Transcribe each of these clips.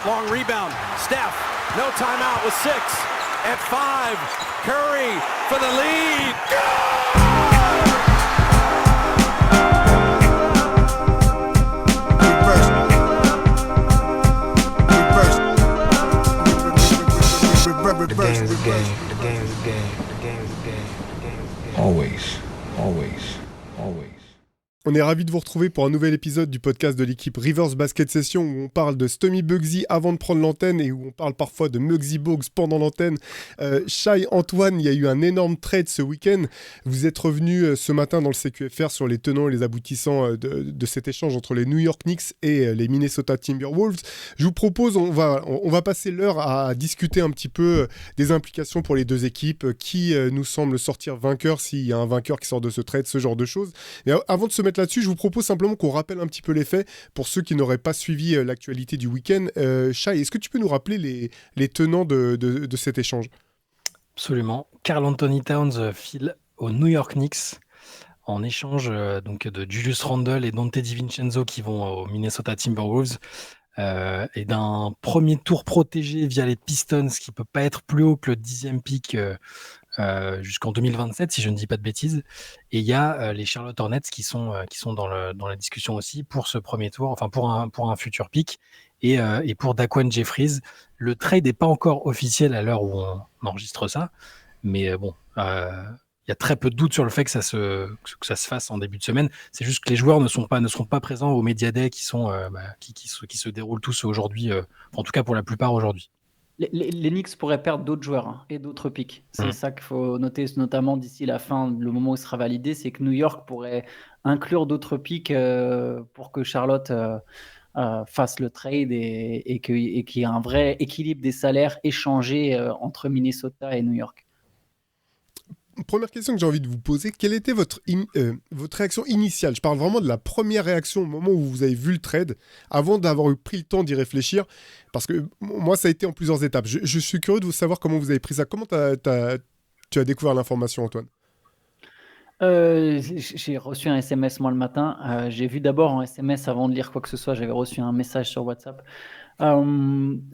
long rebound. Steph, no timeout with 6. At 5, Curry for the lead. The game's a game. The game's a game. The game's a game. The game's a game. Always. On est ravis de vous retrouver pour un nouvel épisode du podcast de l'équipe Rivers Basket Session où on parle de Stommy Bugsy avant de prendre l'antenne et où on parle parfois de Muggsy Bogues pendant l'antenne. Shai, Antoine, il y a eu un énorme trade ce week-end. Vous êtes revenus ce matin dans le CQFR sur les tenants et les aboutissants de cet échange entre les New York Knicks et les Minnesota Timberwolves. Je vous propose, on va passer l'heure à discuter un petit peu des implications pour les deux équipes, qui nous semble sortir vainqueur s'il y a un vainqueur qui sort de ce trade, ce genre de choses. Et avant de se mettre là-dessus, je vous propose simplement qu'on rappelle un petit peu les faits pour ceux qui n'auraient pas suivi l'actualité du week-end. Shai, est-ce que tu peux nous rappeler les tenants de cet échange ? Absolument. Karl Anthony Towns file aux New York Knicks en échange donc de Julius Randle et Dante DiVincenzo qui vont aux Minnesota Timberwolves et d'un premier tour protégé via les Pistons qui peut pas être plus haut que le 10e pick jusqu'en 2027 si je ne dis pas de bêtises, et il y a les Charlotte Hornets qui sont dans la discussion aussi pour ce premier tour, enfin pour un futur pick et pour Daquan Jeffries. Le trade n'est pas encore officiel à l'heure où on enregistre ça, mais bon, il y a très peu de doutes sur le fait que ça se fasse en début de semaine. C'est juste que les joueurs ne seront pas présents au Media Day qui se déroulent tous aujourd'hui, en tout cas pour la plupart aujourd'hui. Les Knicks pourraient perdre d'autres joueurs et d'autres picks. C'est ça qu'il faut noter, notamment d'ici la fin, le moment où il sera validé, c'est que New York pourrait inclure d'autres picks pour que Charlotte fasse le trade et qu'il y ait un vrai équilibre des salaires échangés entre Minnesota et New York. Première question que j'ai envie de vous poser, quelle était votre réaction initiale ? Je parle vraiment de la première réaction au moment où vous avez vu le trade, avant d'avoir eu pris le temps d'y réfléchir, parce que moi ça a été en plusieurs étapes. Je suis curieux de vous savoir comment vous avez pris ça. Comment tu as découvert l'information, Antoine ? J'ai reçu un SMS moi le matin. J'ai vu d'abord un SMS avant de lire quoi que ce soit. J'avais reçu un message sur WhatsApp.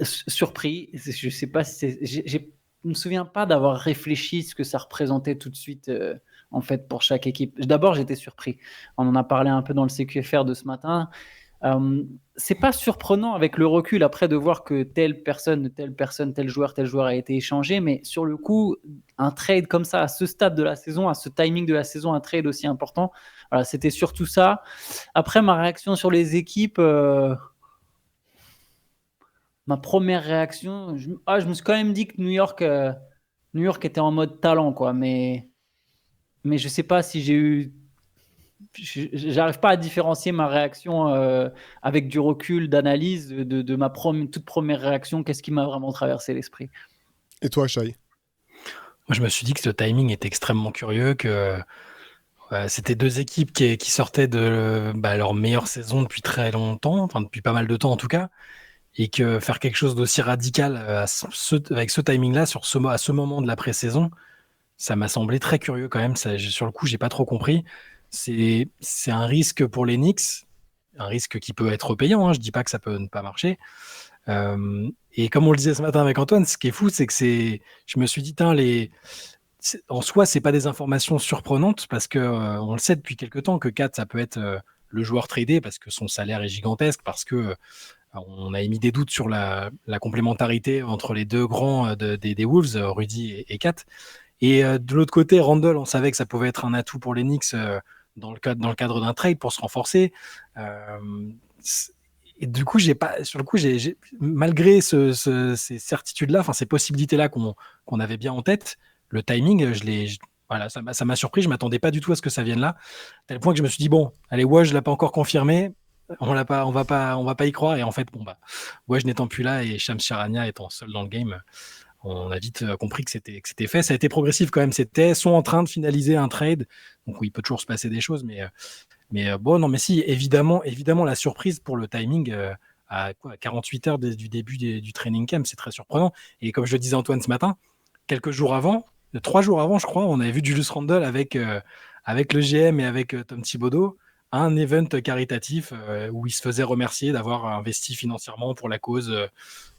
Surpris. Je sais pas si je ne me souviens pas d'avoir réfléchi ce que ça représentait tout de suite en fait pour chaque équipe. D'abord, j'étais surpris. On en a parlé un peu dans le CQFR de ce matin. C'est pas surprenant avec le recul après de voir que telle personne, tel joueur a été échangé, mais sur le coup, un trade comme ça à ce stade de la saison, à ce timing de la saison, un trade aussi important, voilà, c'était surtout ça. Après, ma réaction sur les équipes, ma première réaction, je me suis quand même dit que New York était en mode talent, quoi, mais je sais pas si j'arrive pas à différencier ma réaction avec du recul, d'analyse de ma toute première réaction. Qu'est-ce qui m'a vraiment traversé l'esprit ? Et toi, Shai ? Moi, je me suis dit que ce timing était extrêmement curieux, que c'était deux équipes qui sortaient de leur meilleure saison depuis très longtemps, enfin depuis pas mal de temps en tout cas, et que faire quelque chose d'aussi radical avec ce timing-là, à ce moment de la pré-saison, ça m'a semblé très curieux quand même. Sur le coup, j'ai pas trop compris. C'est un risque pour les Knicks, un risque qui peut être payant, hein, je dis pas que ça peut ne pas marcher. Et comme on le disait ce matin avec Antoine, ce qui est fou, c'est que je me suis dit, en soi, c'est pas des informations surprenantes parce que on le sait depuis quelques temps que Kat, ça peut être le joueur tradé parce que son salaire est gigantesque, parce que on a émis des doutes sur la complémentarité entre les deux grands des Wolves, Rudy et Kat. Et de l'autre côté, Randle, on savait que ça pouvait être un atout pour les Knicks dans le cadre d'un trade pour se renforcer. Et du coup, malgré ces certitudes-là, ces possibilités-là qu'on avait bien en tête, le timing, voilà, ça m'a surpris. Je m'attendais pas du tout à ce que ça vienne là, à tel point que je me suis dit bon, allez, Woj l'a pas encore confirmé. On va pas y croire. Et en fait, Woj n'étant plus là et Shams Charania étant seul dans le game, on a vite compris que c'était fait. Ça a été progressif quand même. Sont en train de finaliser un trade. Donc oui, il peut toujours se passer des choses, mais bon, non, mais si, évidemment, la surprise pour le timing à 48 heures du début du training camp, c'est très surprenant. Et comme je le disais Antoine ce matin, 3 jours avant, je crois, on avait vu Julius Randle avec le GM et avec Tom Thibodeau un event caritatif où il se faisait remercier d'avoir investi financièrement pour la cause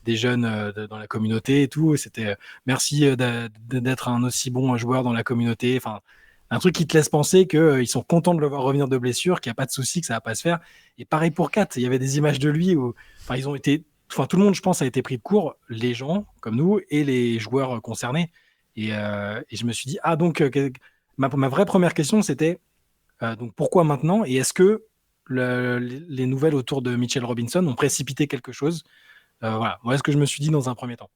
des jeunes dans la communauté et tout. Et c'était merci d'être un aussi bon joueur dans la communauté. Enfin, un truc qui te laisse penser qu'ils sont contents de le voir revenir de blessure, qu'il n'y a pas de souci, que ça va pas se faire. Et pareil pour Kat, il y avait des images de lui où ils ont été, tout le monde, je pense, a été pris de court, les gens comme nous et les joueurs concernés. Et je me suis dit, donc ma vraie première question, c'était donc pourquoi maintenant? Et est-ce que les nouvelles autour de Mitchell Robinson ont précipité quelque chose? Voilà, moi, ce que je me suis dit dans un premier temps.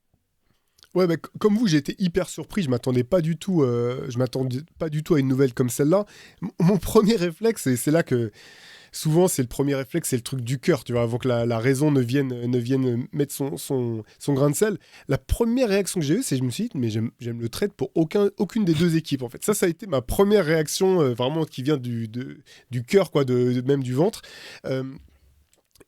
Ouais, bah, comme vous, j'ai été hyper surpris. Je m'attendais pas du tout à une nouvelle comme celle-là. Mon premier réflexe, et c'est là que souvent c'est le premier réflexe, c'est le truc du cœur, tu vois, avant que la raison ne vienne mettre son grain de sel. La première réaction que j'ai eue, c'est je me suis dit, mais j'aime le trade pour aucune des deux équipes, en fait. Ça a été ma première réaction, vraiment qui vient du cœur, quoi, même du ventre.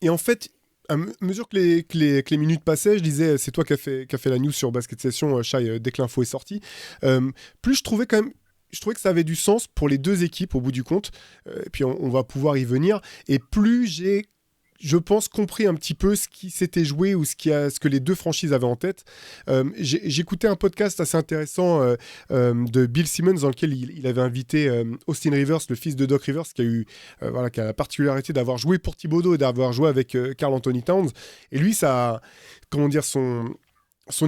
Et en fait, à mesure que les minutes passaient, je disais, c'est toi qui as fait la news sur Basket Session, Shai, dès que l'info est sortie. Plus je trouvais que ça avait du sens pour les deux équipes au bout du compte. Et puis on va pouvoir y venir. Et plus j'ai, je pense, compris un petit peu ce qui s'était joué ou ce que les deux franchises avaient en tête. J'écoutais un podcast assez intéressant de Bill Simmons dans lequel il avait invité Austin Rivers, le fils de Doc Rivers, qui a la particularité d'avoir joué pour Thibodeau et d'avoir joué avec Karl Anthony Towns. Et lui, son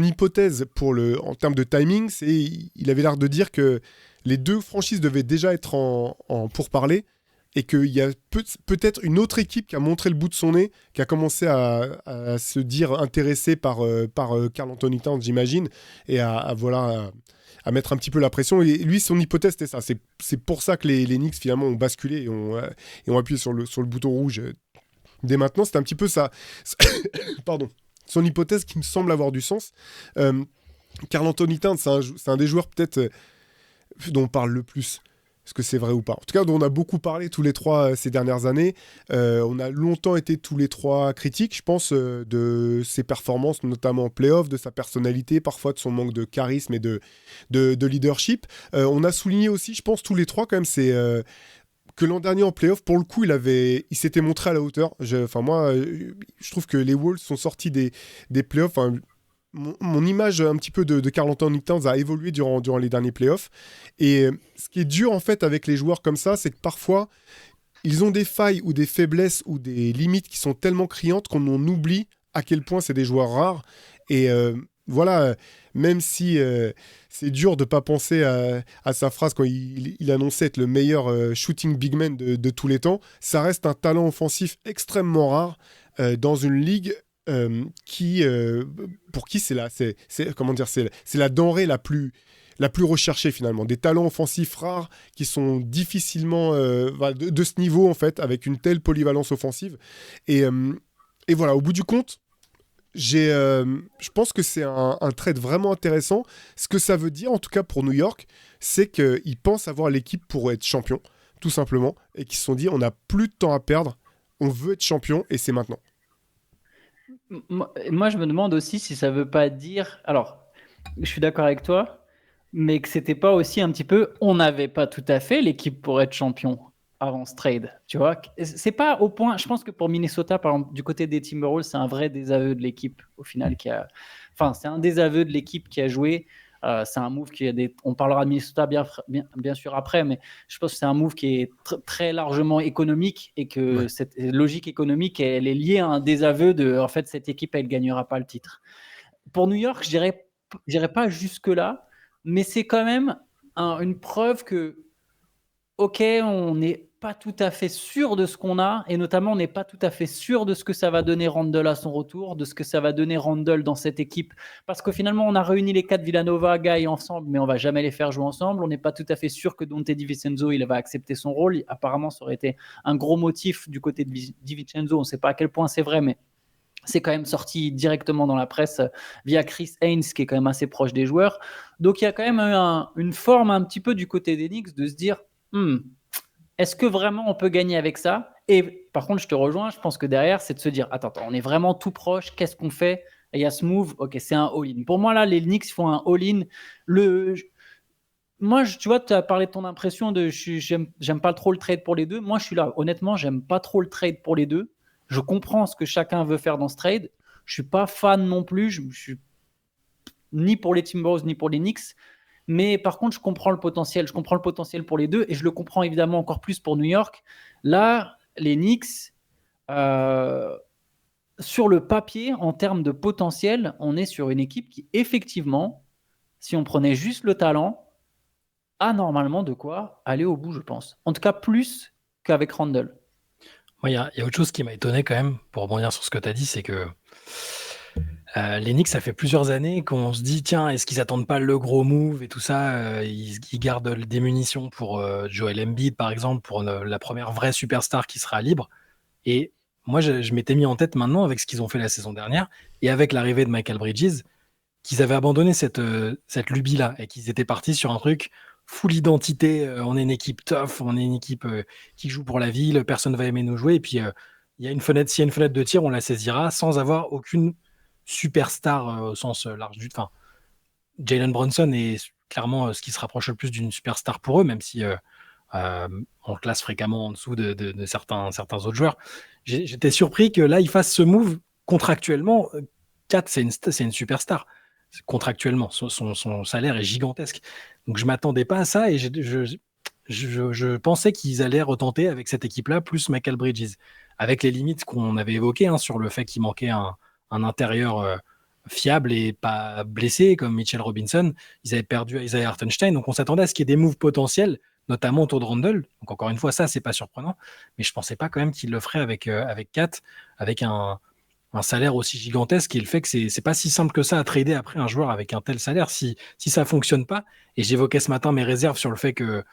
hypothèse en termes de timing, il avait l'air de dire que les deux franchises devaient déjà être en pourparlers et qu'il y a peut-être une autre équipe qui a montré le bout de son nez, qui a commencé à se dire intéressée par Karl Anthony Towns, j'imagine, et à mettre un petit peu la pression. Et lui, son hypothèse, c'était ça. C'est pour ça que les Knicks, finalement, ont basculé et ont appuyé sur le bouton rouge dès maintenant. C'était un petit peu ça. Pardon. Son hypothèse qui me semble avoir du sens. Karl Anthony Towns, c'est un des joueurs peut-être dont on parle le plus. Est-ce que c'est vrai ou pas? En tout cas, dont on a beaucoup parlé tous les trois ces dernières années. On a longtemps été tous les trois critiques, je pense, de ses performances, notamment en play-off, de sa personnalité, parfois de son manque de charisme et de leadership. On a souligné aussi, je pense, tous les trois, quand même, que l'an dernier en play-off, pour le coup, il s'était montré à la hauteur. Je trouve que les Wolves sont sortis des play-offs. Mon image un petit peu de Karl Anthony Towns a évolué durant les derniers playoffs. Et ce qui est dur en fait avec les joueurs comme ça, c'est que parfois ils ont des failles ou des faiblesses ou des limites qui sont tellement criantes qu'on en oublie à quel point c'est des joueurs rares. Et voilà, même si c'est dur de ne pas penser à sa phrase quand il annonçait être le meilleur shooting big man de tous les temps, ça reste un talent offensif extrêmement rare dans une ligue pour qui c'est la denrée la plus recherchée finalement, des talents offensifs rares qui sont difficilement de ce niveau en fait, avec une telle polyvalence offensive et voilà, au bout du compte, je pense que c'est un trade vraiment intéressant. Ce que ça veut dire en tout cas pour New York, c'est qu'ils pensent avoir l'équipe pour être champion tout simplement, et qu'ils se sont dit on n'a plus de temps à perdre, on veut être champion et c'est maintenant. Moi, je me demande aussi si ça veut pas dire. Alors, je suis d'accord avec toi, mais que c'était pas aussi un petit peu. On n'avait pas tout à fait l'équipe pour être champion avant ce trade. Tu vois, c'est pas au point. Je pense que pour Minnesota, par exemple, du côté des Timberwolves, c'est un vrai désaveu de l'équipe au final Enfin, c'est un désaveu de l'équipe qui a joué. C'est un move on parlera de Minnesota bien sûr après, mais je pense que c'est un move qui est très largement économique et que cette logique économique, elle est liée à un désaveu en fait, cette équipe, elle ne gagnera pas le titre. Pour New York, je dirais pas jusque-là, mais c'est quand même une preuve que, ok, on n'est pas tout à fait sûr de ce qu'on a, et notamment on n'est pas tout à fait sûr de ce que ça va donner Randle à son retour, de ce que ça va donner Randle dans cette équipe, parce que finalement on a réuni les quatre Villanova, Guy ensemble, mais on va jamais les faire jouer ensemble. On n'est pas tout à fait sûr que Donte DiVincenzo il va accepter son rôle. Apparemment ça aurait été un gros motif du côté de DiVincenzo, on ne sait pas à quel point c'est vrai, mais c'est quand même sorti directement dans la presse via Chris Haynes, qui est quand même assez proche des joueurs. Donc il y a quand même une forme un petit peu du côté des Knicks de se dire est-ce que vraiment on peut gagner avec ça? Et par contre, je te rejoins, je pense que derrière, c'est de se dire attends, on est vraiment tout proche, qu'est-ce qu'on fait? Et il y a ce move, ok, c'est un all-in. Pour moi, là, les Knicks font un all-in. Moi, tu vois, tu as parlé de ton impression de j'aime pas trop le trade pour les deux. Moi, je suis là. Honnêtement, j'aime pas trop le trade pour les deux. Je comprends ce que chacun veut faire dans ce trade. Je suis pas fan non plus. Je suis ni pour les Timberwolves ni pour les Knicks. Mais par contre, je comprends le potentiel. Je comprends le potentiel pour les deux et je le comprends évidemment encore plus pour New York. Là, les Knicks, sur le papier, en termes de potentiel, on est sur une équipe qui, effectivement, si on prenait juste le talent, a normalement de quoi aller au bout, je pense. En tout cas, plus qu'avec Randle. Moi, il y a autre chose qui m'a étonné quand même, pour rebondir sur ce que tu as dit, c'est que les Knicks, ça fait plusieurs années qu'on se dit, tiens, est-ce qu'ils attendent pas le gros move et tout ça, ils gardent des munitions pour Joel Embiid, par exemple, pour la première vraie superstar qui sera libre. Et moi, je m'étais mis en tête maintenant, avec ce qu'ils ont fait la saison dernière, et avec l'arrivée de Michael Bridges, qu'ils avaient abandonné cette lubie-là, et qu'ils étaient partis sur un truc full identité, on est une équipe tough, on est une équipe qui joue pour la ville, personne va aimer nous jouer, et puis il y a une fenêtre, s'il y a une fenêtre de tir, on la saisira sans avoir aucune superstar au sens large du... Enfin, Jalen Brunson est clairement ce qui se rapproche le plus d'une superstar pour eux, même si on le classe fréquemment en dessous de certains autres joueurs. J'étais surpris que là, il fasse ce move contractuellement. Kat, c'est une superstar. Contractuellement, son salaire est gigantesque. Donc, je ne m'attendais pas à ça et je pensais qu'ils allaient retenter avec cette équipe-là, plus Michael Bridges, avec les limites qu'on avait évoquées sur le fait qu'il manquait un intérieur fiable et pas blessé comme Mitchell Robinson. Ils avaient perdu Isaiah Hartenstein, donc on s'attendait à ce qu'il y ait des moves potentiels, notamment autour de Randle. Donc encore une fois, ça, c'est pas surprenant, mais je pensais pas quand même qu'il le ferait avec Kat, avec un salaire aussi gigantesque, et le fait que c'est pas si simple que ça à trader après un joueur avec un tel salaire si ça fonctionne pas. Et j'évoquais ce matin mes réserves sur le fait que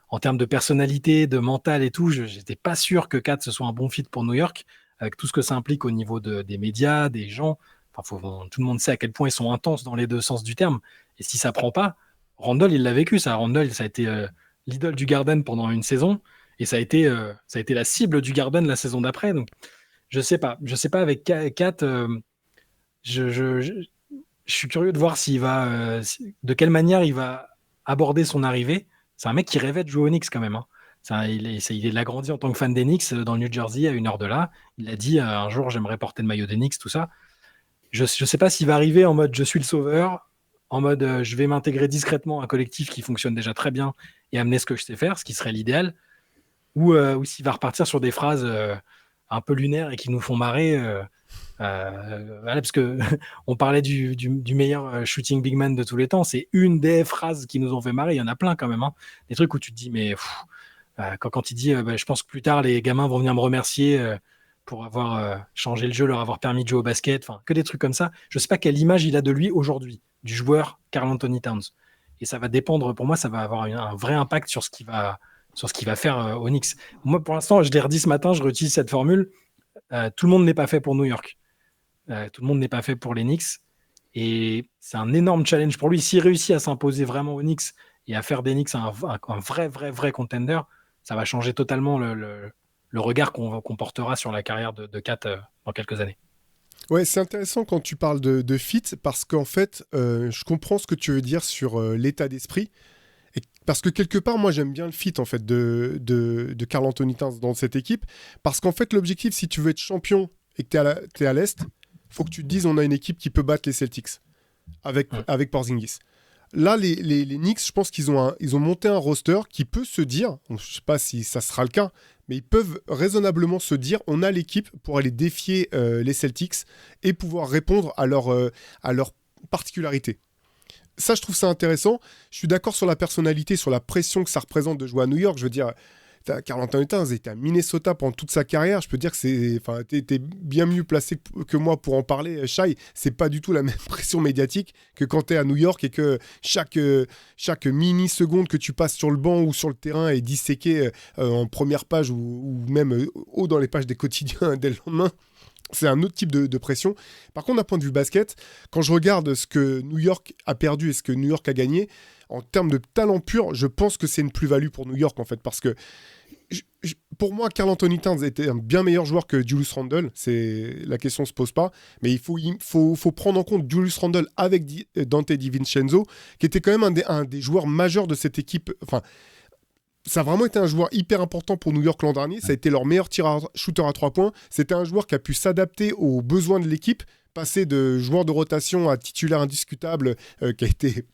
en termes de personnalité, de mental et tout, j'étais pas sûr que Kat ce soit un bon fit pour New York, avec tout ce que ça implique au niveau des médias, des gens. Enfin, tout le monde sait à quel point ils sont intenses dans les deux sens du terme. Et si ça prend pas, Randle, il l'a vécu, ça. Randle, ça a été l'idole du Garden pendant une saison, et ça a été la cible du Garden la saison d'après. Donc, je sais pas avec Kat. Je suis curieux de voir de quelle manière il va aborder son arrivée. C'est un mec qui rêvait de jouer aux Knicks quand même. Il a grandi en tant que fan des Knicks dans le New Jersey, à une heure de là. Il a dit un jour, j'aimerais porter le maillot des Knicks, tout ça. Je ne sais pas s'il va arriver en mode je suis le sauveur, en mode je vais m'intégrer discrètement à un collectif qui fonctionne déjà très bien et amener ce que je sais faire, ce qui serait l'idéal, ou s'il va repartir sur des phrases un peu lunaires et qui nous font marrer. Voilà, parce que on parlait du meilleur shooting big man de tous les temps. C'est une des phrases qui nous ont fait marrer. Il y en a plein quand même. Des trucs où tu te dis, mais quand il dit je pense que plus tard les gamins vont venir me remercier pour avoir changé le jeu, leur avoir permis de jouer au basket, enfin que des trucs comme ça. Je sais pas quelle image il a de lui aujourd'hui, du joueur Karl Anthony Towns. Et ça va dépendre, pour moi, ça va avoir un vrai impact sur ce qu'il va faire aux Knicks. Moi, pour l'instant, je l'ai redit ce matin, je réutilise cette formule. Tout le monde n'est pas fait pour New York. Tout le monde n'est pas fait pour les Knicks. Et c'est un énorme challenge pour lui. S'il réussit à s'imposer vraiment aux Knicks et à faire des Knicks un vrai contender, ça va changer totalement le regard qu'on portera sur la carrière de Kat dans quelques années. Ouais, c'est intéressant quand tu parles de fit, parce qu'en fait, je comprends ce que tu veux dire sur l'état d'esprit. Et parce que quelque part, moi, j'aime bien le fit en fait, de Karl Anthony Towns dans cette équipe. Parce qu'en fait, l'objectif, si tu veux être champion et que tu es à l'Est, il faut que tu te dises on a une équipe qui peut battre les Celtics avec Porzingis. Là, les Knicks, je pense qu'ils ont monté un roster qui peut se dire, je ne sais pas si ça sera le cas, mais ils peuvent raisonnablement se dire on a l'équipe pour aller défier les Celtics et pouvoir répondre à leur particularité. Ça, je trouve ça intéressant. Je suis d'accord sur la personnalité, sur la pression que ça représente de jouer à New York. Je veux dire, Karl Anthony Towns était à Minnesota pendant toute sa carrière. Je peux dire que t'es bien mieux placé que moi pour en parler, Shai. C'est pas du tout la même pression médiatique que quand t'es à New York et que chaque mini-seconde que tu passes sur le banc ou sur le terrain est disséquée en première page ou même haut dans les pages des quotidiens dès le lendemain. C'est un autre type de pression. Par contre, d'un point de vue basket, quand je regarde ce que New York a perdu et ce que New York a gagné, en termes de talent pur, je pense que c'est une plus-value pour New York, en fait, parce que pour moi, Karl Anthony Towns était un bien meilleur joueur que Julius Randle. La question ne se pose pas. Mais il faut prendre en compte Julius Randle avec Dante DiVincenzo, qui était quand même un des joueurs majeurs de cette équipe. Enfin, ça a vraiment été un joueur hyper important pour New York l'an dernier. Ça a été leur meilleur shooter à 3 points. C'était un joueur qui a pu s'adapter aux besoins de l'équipe, passer de joueur de rotation à titulaire indiscutable, qui a été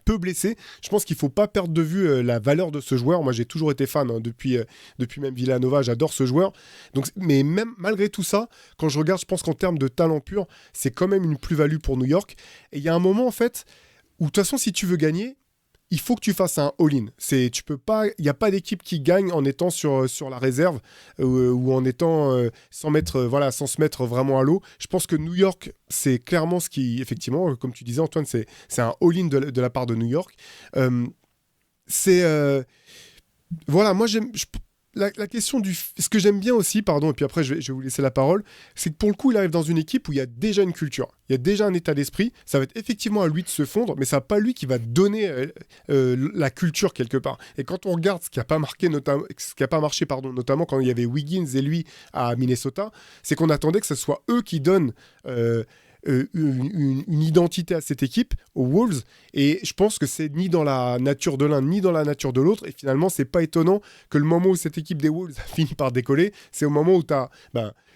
peu blessé. Je pense qu'il ne faut pas perdre de vue la valeur de ce joueur. Moi, j'ai toujours été fan, hein, depuis même Villanova. J'adore ce joueur. Donc, mais même malgré tout ça, quand je regarde, je pense qu'en termes de talent pur, c'est quand même une plus-value pour New York. Et il y a un moment, en fait, où de toute façon, si tu veux gagner, il faut que tu fasses un all-in. Tu peux pas, il n'y a pas d'équipe qui gagne en étant sur la réserve ou en étant sans se mettre vraiment à l'eau. Je pense que New York, c'est clairement ce qui, effectivement, comme tu disais Antoine, c'est un all-in de la part de New York. Voilà, moi la question ce que j'aime bien aussi, pardon, et puis après je vais vous laisser la parole, c'est que pour le coup, il arrive dans une équipe où il y a déjà une culture, il y a déjà un état d'esprit, ça va être effectivement à lui de se fondre, mais ça va pas lui qui va donner la culture quelque part. Et quand on regarde ce qui n'a pas marché, notamment quand il y avait Wiggins et lui à Minnesota, c'est qu'on attendait que ce soit eux qui donnent une identité à cette équipe, aux Wolves, et je pense que c'est ni dans la nature de l'un ni dans la nature de l'autre, et finalement c'est pas étonnant que le moment où cette équipe des Wolves a fini par décoller, c'est au moment où tu as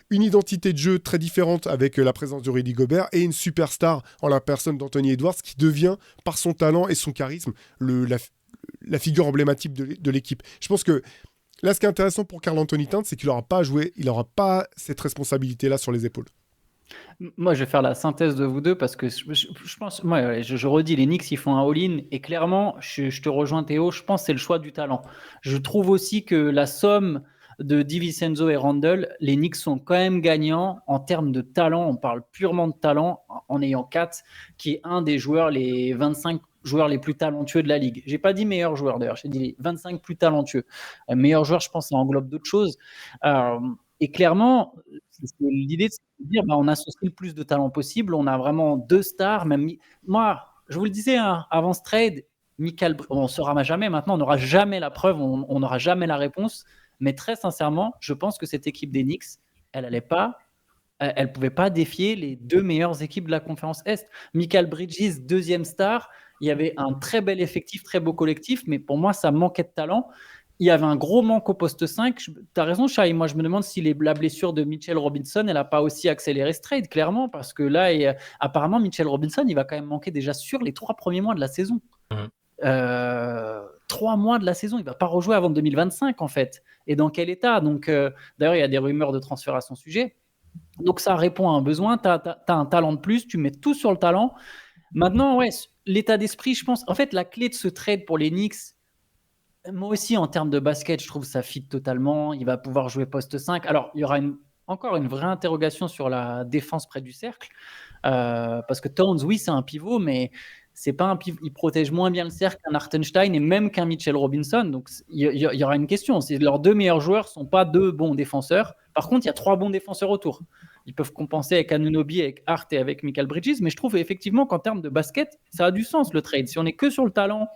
une identité de jeu très différente avec la présence de Rudy Gobert et une superstar en la personne d'Anthony Edwards qui devient, par son talent et son charisme, la figure emblématique de l'équipe. Je pense que là, ce qui est intéressant pour Karl Anthony Towns, c'est qu'il n'aura pas à jouer, il n'aura pas cette responsabilité-là sur les épaules. Moi, je vais faire la synthèse de vous deux parce que je pense, moi, je redis, les Knicks, ils font un all-in et clairement, je te rejoins Théo, je pense que c'est le choix du talent. Je trouve aussi que la somme de DiVincenzo et Randle, les Knicks sont quand même gagnants en termes de talent. On parle purement de talent en ayant Kat, qui est un des joueurs, les 25 joueurs les plus talentueux de la ligue. J'ai pas dit meilleur joueur d'ailleurs, j'ai dit les 25 plus talentueux. Meilleur joueur, je pense, ça englobe d'autres choses. Et clairement, l'idée, c'est de dire, on associe le plus de talent possible. On a vraiment 2 stars. Moi, je vous le disais, hein, avant ce trade, on ne saura jamais maintenant, on n'aura jamais la preuve, on n'aura jamais la réponse. Mais très sincèrement, je pense que cette équipe des Knicks, elle ne pouvait pas défier les 2 meilleures équipes de la conférence Est. Mikal Bridges, 2e star. Il y avait un très bel effectif, très beau collectif, mais pour moi, ça manquait de talent. Il y avait un gros manque au poste 5. Tu as raison, Shai. Moi, je me demande si la blessure de Mitchell Robinson, elle n'a pas aussi accéléré ce trade, clairement, parce que là, apparemment, Mitchell Robinson, il va quand même manquer déjà sur les 3 premiers mois de la saison. 3 mois de la saison, il ne va pas rejouer avant 2025, en fait. Et dans quel état? Donc, d'ailleurs, il y a des rumeurs de transfert à son sujet. Donc, ça répond à un besoin. Tu as un talent de plus, tu mets tout sur le talent. Maintenant, ouais, l'état d'esprit, je pense. En fait, la clé de ce trade pour les Knicks, moi aussi, en termes de basket, je trouve que ça fit totalement. Il va pouvoir jouer poste 5. Alors, il y aura encore une vraie interrogation sur la défense près du cercle. Parce que Towns, oui, c'est un pivot, mais c'est pas un pivot. Il protège moins bien le cercle qu'un Hartenstein et même qu'un Mitchell Robinson. Donc, il y aura une question. Leurs 2 meilleurs joueurs ne sont pas 2 bons défenseurs. Par contre, il y a 3 bons défenseurs autour. Ils peuvent compenser avec Anunoby, avec Hart et avec Mikal Bridges. Mais je trouve effectivement qu'en termes de basket, ça a du sens, le trade. Si on n'est que sur le talent,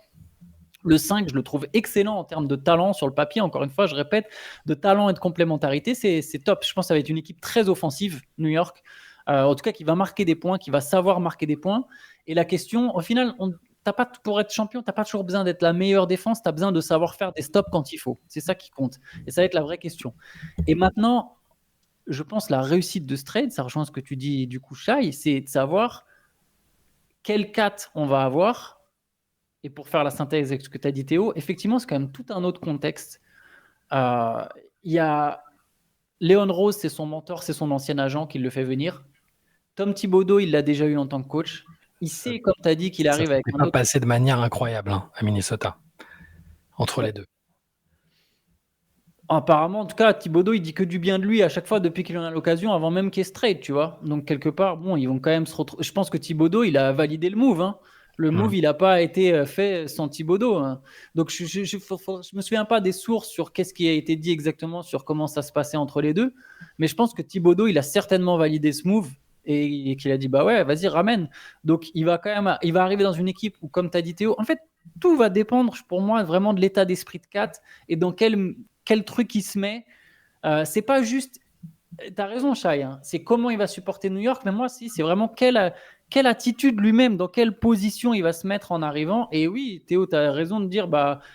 le 5, je le trouve excellent en termes de talent sur le papier. Encore une fois, je répète, de talent et de complémentarité, c'est top. Je pense que ça va être une équipe très offensive, New York. En tout cas, qui va marquer des points, qui va savoir marquer des points. Et la question, au final, pour être champion, tu n'as pas toujours besoin d'être la meilleure défense. Tu as besoin de savoir faire des stops quand il faut. C'est ça qui compte. Et ça va être la vraie question. Et maintenant, je pense la réussite de ce trade, ça rejoint ce que tu dis du coup, Shai, c'est de savoir quel 4 on va avoir. Et pour faire la synthèse avec ce que tu as dit, Théo, effectivement, c'est quand même tout un autre contexte. Il y a Léon Rose, c'est son mentor, c'est son ancien agent qui le fait venir. Tom Thibodeau, il l'a déjà eu en tant que coach. Il sait, comme tu as dit, qu'il arrive avec un autre. Ça s'est passé de manière incroyable à Minnesota, entre les deux. Apparemment, en tout cas, Thibodeau, il dit que du bien de lui à chaque fois depuis qu'il en a l'occasion, avant même qu'il y ait ce trade, tu vois. Donc, quelque part, ils vont quand même se retrouver. Je pense que Thibodeau, il a validé le move, hein. Le move, il n'a pas été fait sans Thibodeau, hein. Donc, je ne me souviens pas des sources sur qu'est-ce qui a été dit exactement sur comment ça se passait entre les deux. Mais je pense que Thibodeau, il a certainement validé ce move et qu'il a dit, bah ouais, vas-y, ramène. Donc, il va arriver dans une équipe où, comme tu as dit Théo, en fait, tout va dépendre pour moi vraiment de l'état d'esprit de Kat et dans quel quel truc il se met. C'est pas juste. T'as raison, Shai. Hein. C'est comment il va supporter New York. Mais moi, c'est vraiment quelle attitude lui-même, dans quelle position il va se mettre en arrivant. Et oui, Théo, tu as raison de dire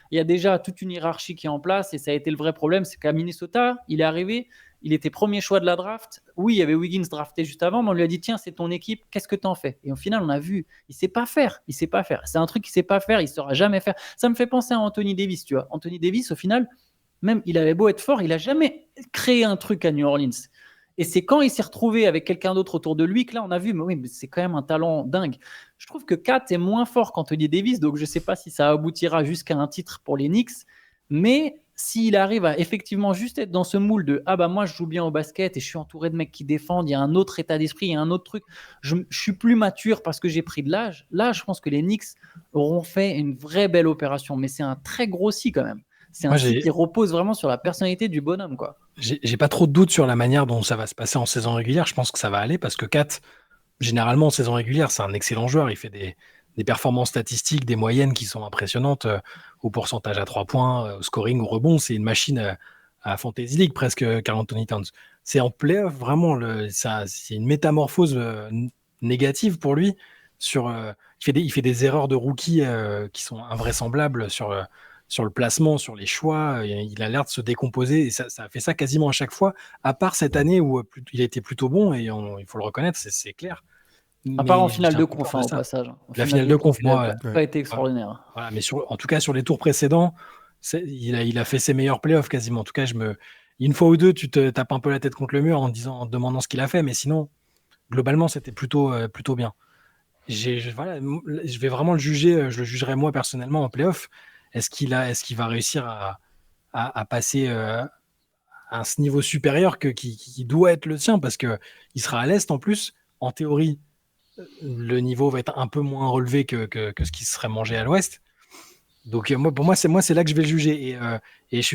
il y a déjà toute une hiérarchie qui est en place. Et ça a été le vrai problème. C'est qu'à Minnesota, il est arrivé. Il était premier choix de la draft. Oui, il y avait Wiggins drafté juste avant, mais on lui a dit tiens, c'est ton équipe, qu'est-ce que tu en fais? Et au final, on a vu, il sait pas faire. C'est un truc qu'il sait pas faire, il saura jamais faire. Ça me fait penser à Anthony Davis, tu vois. Anthony Davis, au final, même il avait beau être fort, il a jamais créé un truc à New Orleans. Et c'est quand il s'est retrouvé avec quelqu'un d'autre autour de lui que là, on a vu, mais oui, mais c'est quand même un talent dingue. Je trouve que Kat est moins fort qu'Anthony Davis, donc je ne sais pas si ça aboutira jusqu'à un titre pour les Knicks, mais s'il arrive à effectivement juste être dans ce moule de « Ah bah moi, je joue bien au basket et je suis entouré de mecs qui défendent, il y a un autre état d'esprit, il y a un autre truc, je suis plus mature parce que j'ai pris de l'âge », là, je pense que les Knicks auront fait une vraie belle opération, mais c'est un très gros si quand même. C'est un site qui repose vraiment sur la personnalité du bonhomme, quoi. J'ai pas trop de doutes sur la manière dont ça va se passer en saison régulière. Je pense que ça va aller parce que Kat, généralement en saison régulière, c'est un excellent joueur. Il fait des performances statistiques, des moyennes qui sont impressionnantes au pourcentage à 3 points, au scoring, au rebond. C'est une machine à Fantasy League presque, Karl Anthony Towns. C'est en playoff, vraiment, c'est une métamorphose négative pour lui. Il fait des erreurs de rookie qui sont invraisemblables sur le placement, sur les choix. Il a l'air de se décomposer et ça a fait ça quasiment à chaque fois, à part cette année où il a été plutôt bon et il faut le reconnaître, c'est clair. À part en finale de conf, au passage. La finale de conf, moi, ça n'a pas été extraordinaire. Voilà, mais en tout cas, sur les tours précédents, il a fait ses meilleurs playoffs quasiment. En tout cas, une fois ou deux, tu te tapes un peu la tête contre le mur en demandant ce qu'il a fait, mais sinon, globalement, c'était plutôt bien. Je vais vraiment le juger, je le jugerai moi personnellement en playoff. Est-ce qu'il va réussir à passer à ce niveau supérieur qui doit être le sien parce qu'il sera à l'Est en plus. En théorie, le niveau va être un peu moins relevé que ce qui serait mangé à l'Ouest. Donc pour moi, c'est là que je vais le juger. Et je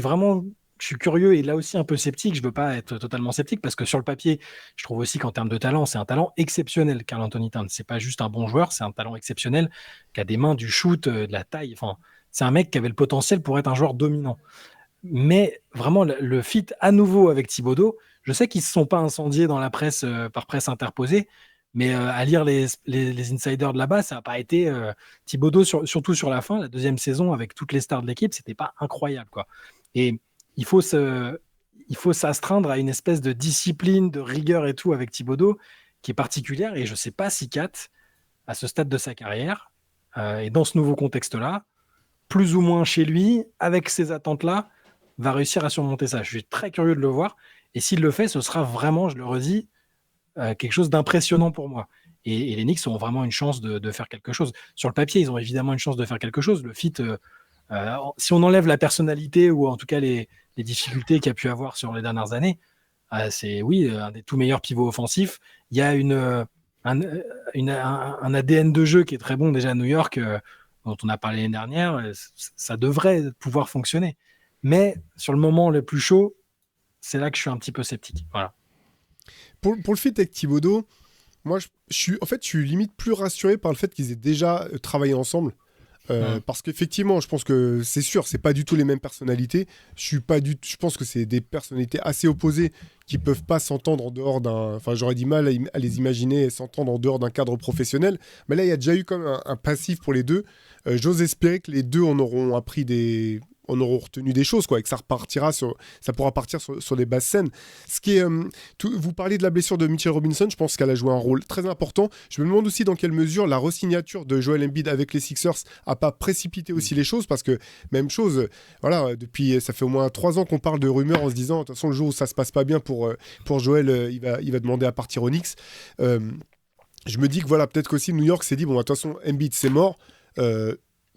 suis curieux et là aussi un peu sceptique. Je ne veux pas être totalement sceptique parce que sur le papier, je trouve aussi qu'en termes de talent, c'est un talent exceptionnel, Karl Anthony Towns. C'est pas juste un bon joueur, c'est un talent exceptionnel qui a des mains, du shoot, de la taille. Enfin, c'est un mec qui avait le potentiel pour être un joueur dominant. Mais vraiment, le fit à nouveau avec Thibodeau, je sais qu'ils ne se sont pas incendiés dans la presse par presse interposée, mais à lire les insiders de là-bas, ça n'a pas été Thibodeau, surtout sur la fin, la deuxième saison, avec toutes les stars de l'équipe, c'était pas incroyable, quoi. Et il faut s'astreindre à une espèce de discipline, de rigueur et tout avec Thibodeau qui est particulière. Et je ne sais pas si Kat, à ce stade de sa carrière, et dans ce nouveau contexte-là, plus ou moins chez lui, avec ces attentes-là, va réussir à surmonter ça. Je suis très curieux de le voir. Et s'il le fait, ce sera vraiment, je le redis, quelque chose d'impressionnant pour moi. Et les Knicks ont vraiment une chance de faire quelque chose. Sur le papier, ils ont évidemment une chance de faire quelque chose. Le fit, si on enlève la personnalité ou en tout cas les difficultés qu'il y a pu avoir sur les dernières années, c'est un des tout meilleurs pivots offensifs. Il y a un ADN de jeu qui est très bon déjà à New York, dont on a parlé l'année dernière. Ça devrait pouvoir fonctionner. Mais sur le moment le plus chaud, c'est là que je suis un petit peu sceptique. Voilà. Pour le fit avec Thibodeau, moi, je suis limite plus rassuré par le fait qu'ils aient déjà travaillé ensemble. Parce qu'effectivement, je pense que c'est sûr, c'est pas du tout les mêmes personnalités. Je pense que c'est des personnalités assez opposées qui peuvent pas s'entendre en dehors d'un. Enfin, j'aurais du mal à les imaginer s'entendre en dehors d'un cadre professionnel. Mais là, il y a déjà eu comme un passif pour les deux. J'ose espérer que les deux en auront appris on aura retenu des choses, quoi, et que ça pourra partir sur des basses scènes. Ce qui est, vous parlez de la blessure de Mitchell Robinson, je pense qu'elle a joué un rôle très important. Je me demande aussi dans quelle mesure la re-signature de Joel Embiid avec les Sixers a pas précipité aussi les choses, parce que même chose, voilà, depuis ça fait au moins 3 ans qu'on parle de rumeurs en se disant de toute façon le jour où ça se passe pas bien pour Joel, il va demander à partir aux Knicks. Je me dis que voilà, peut-être qu'aussi New York s'est dit bon, de toute façon Embiid c'est mort.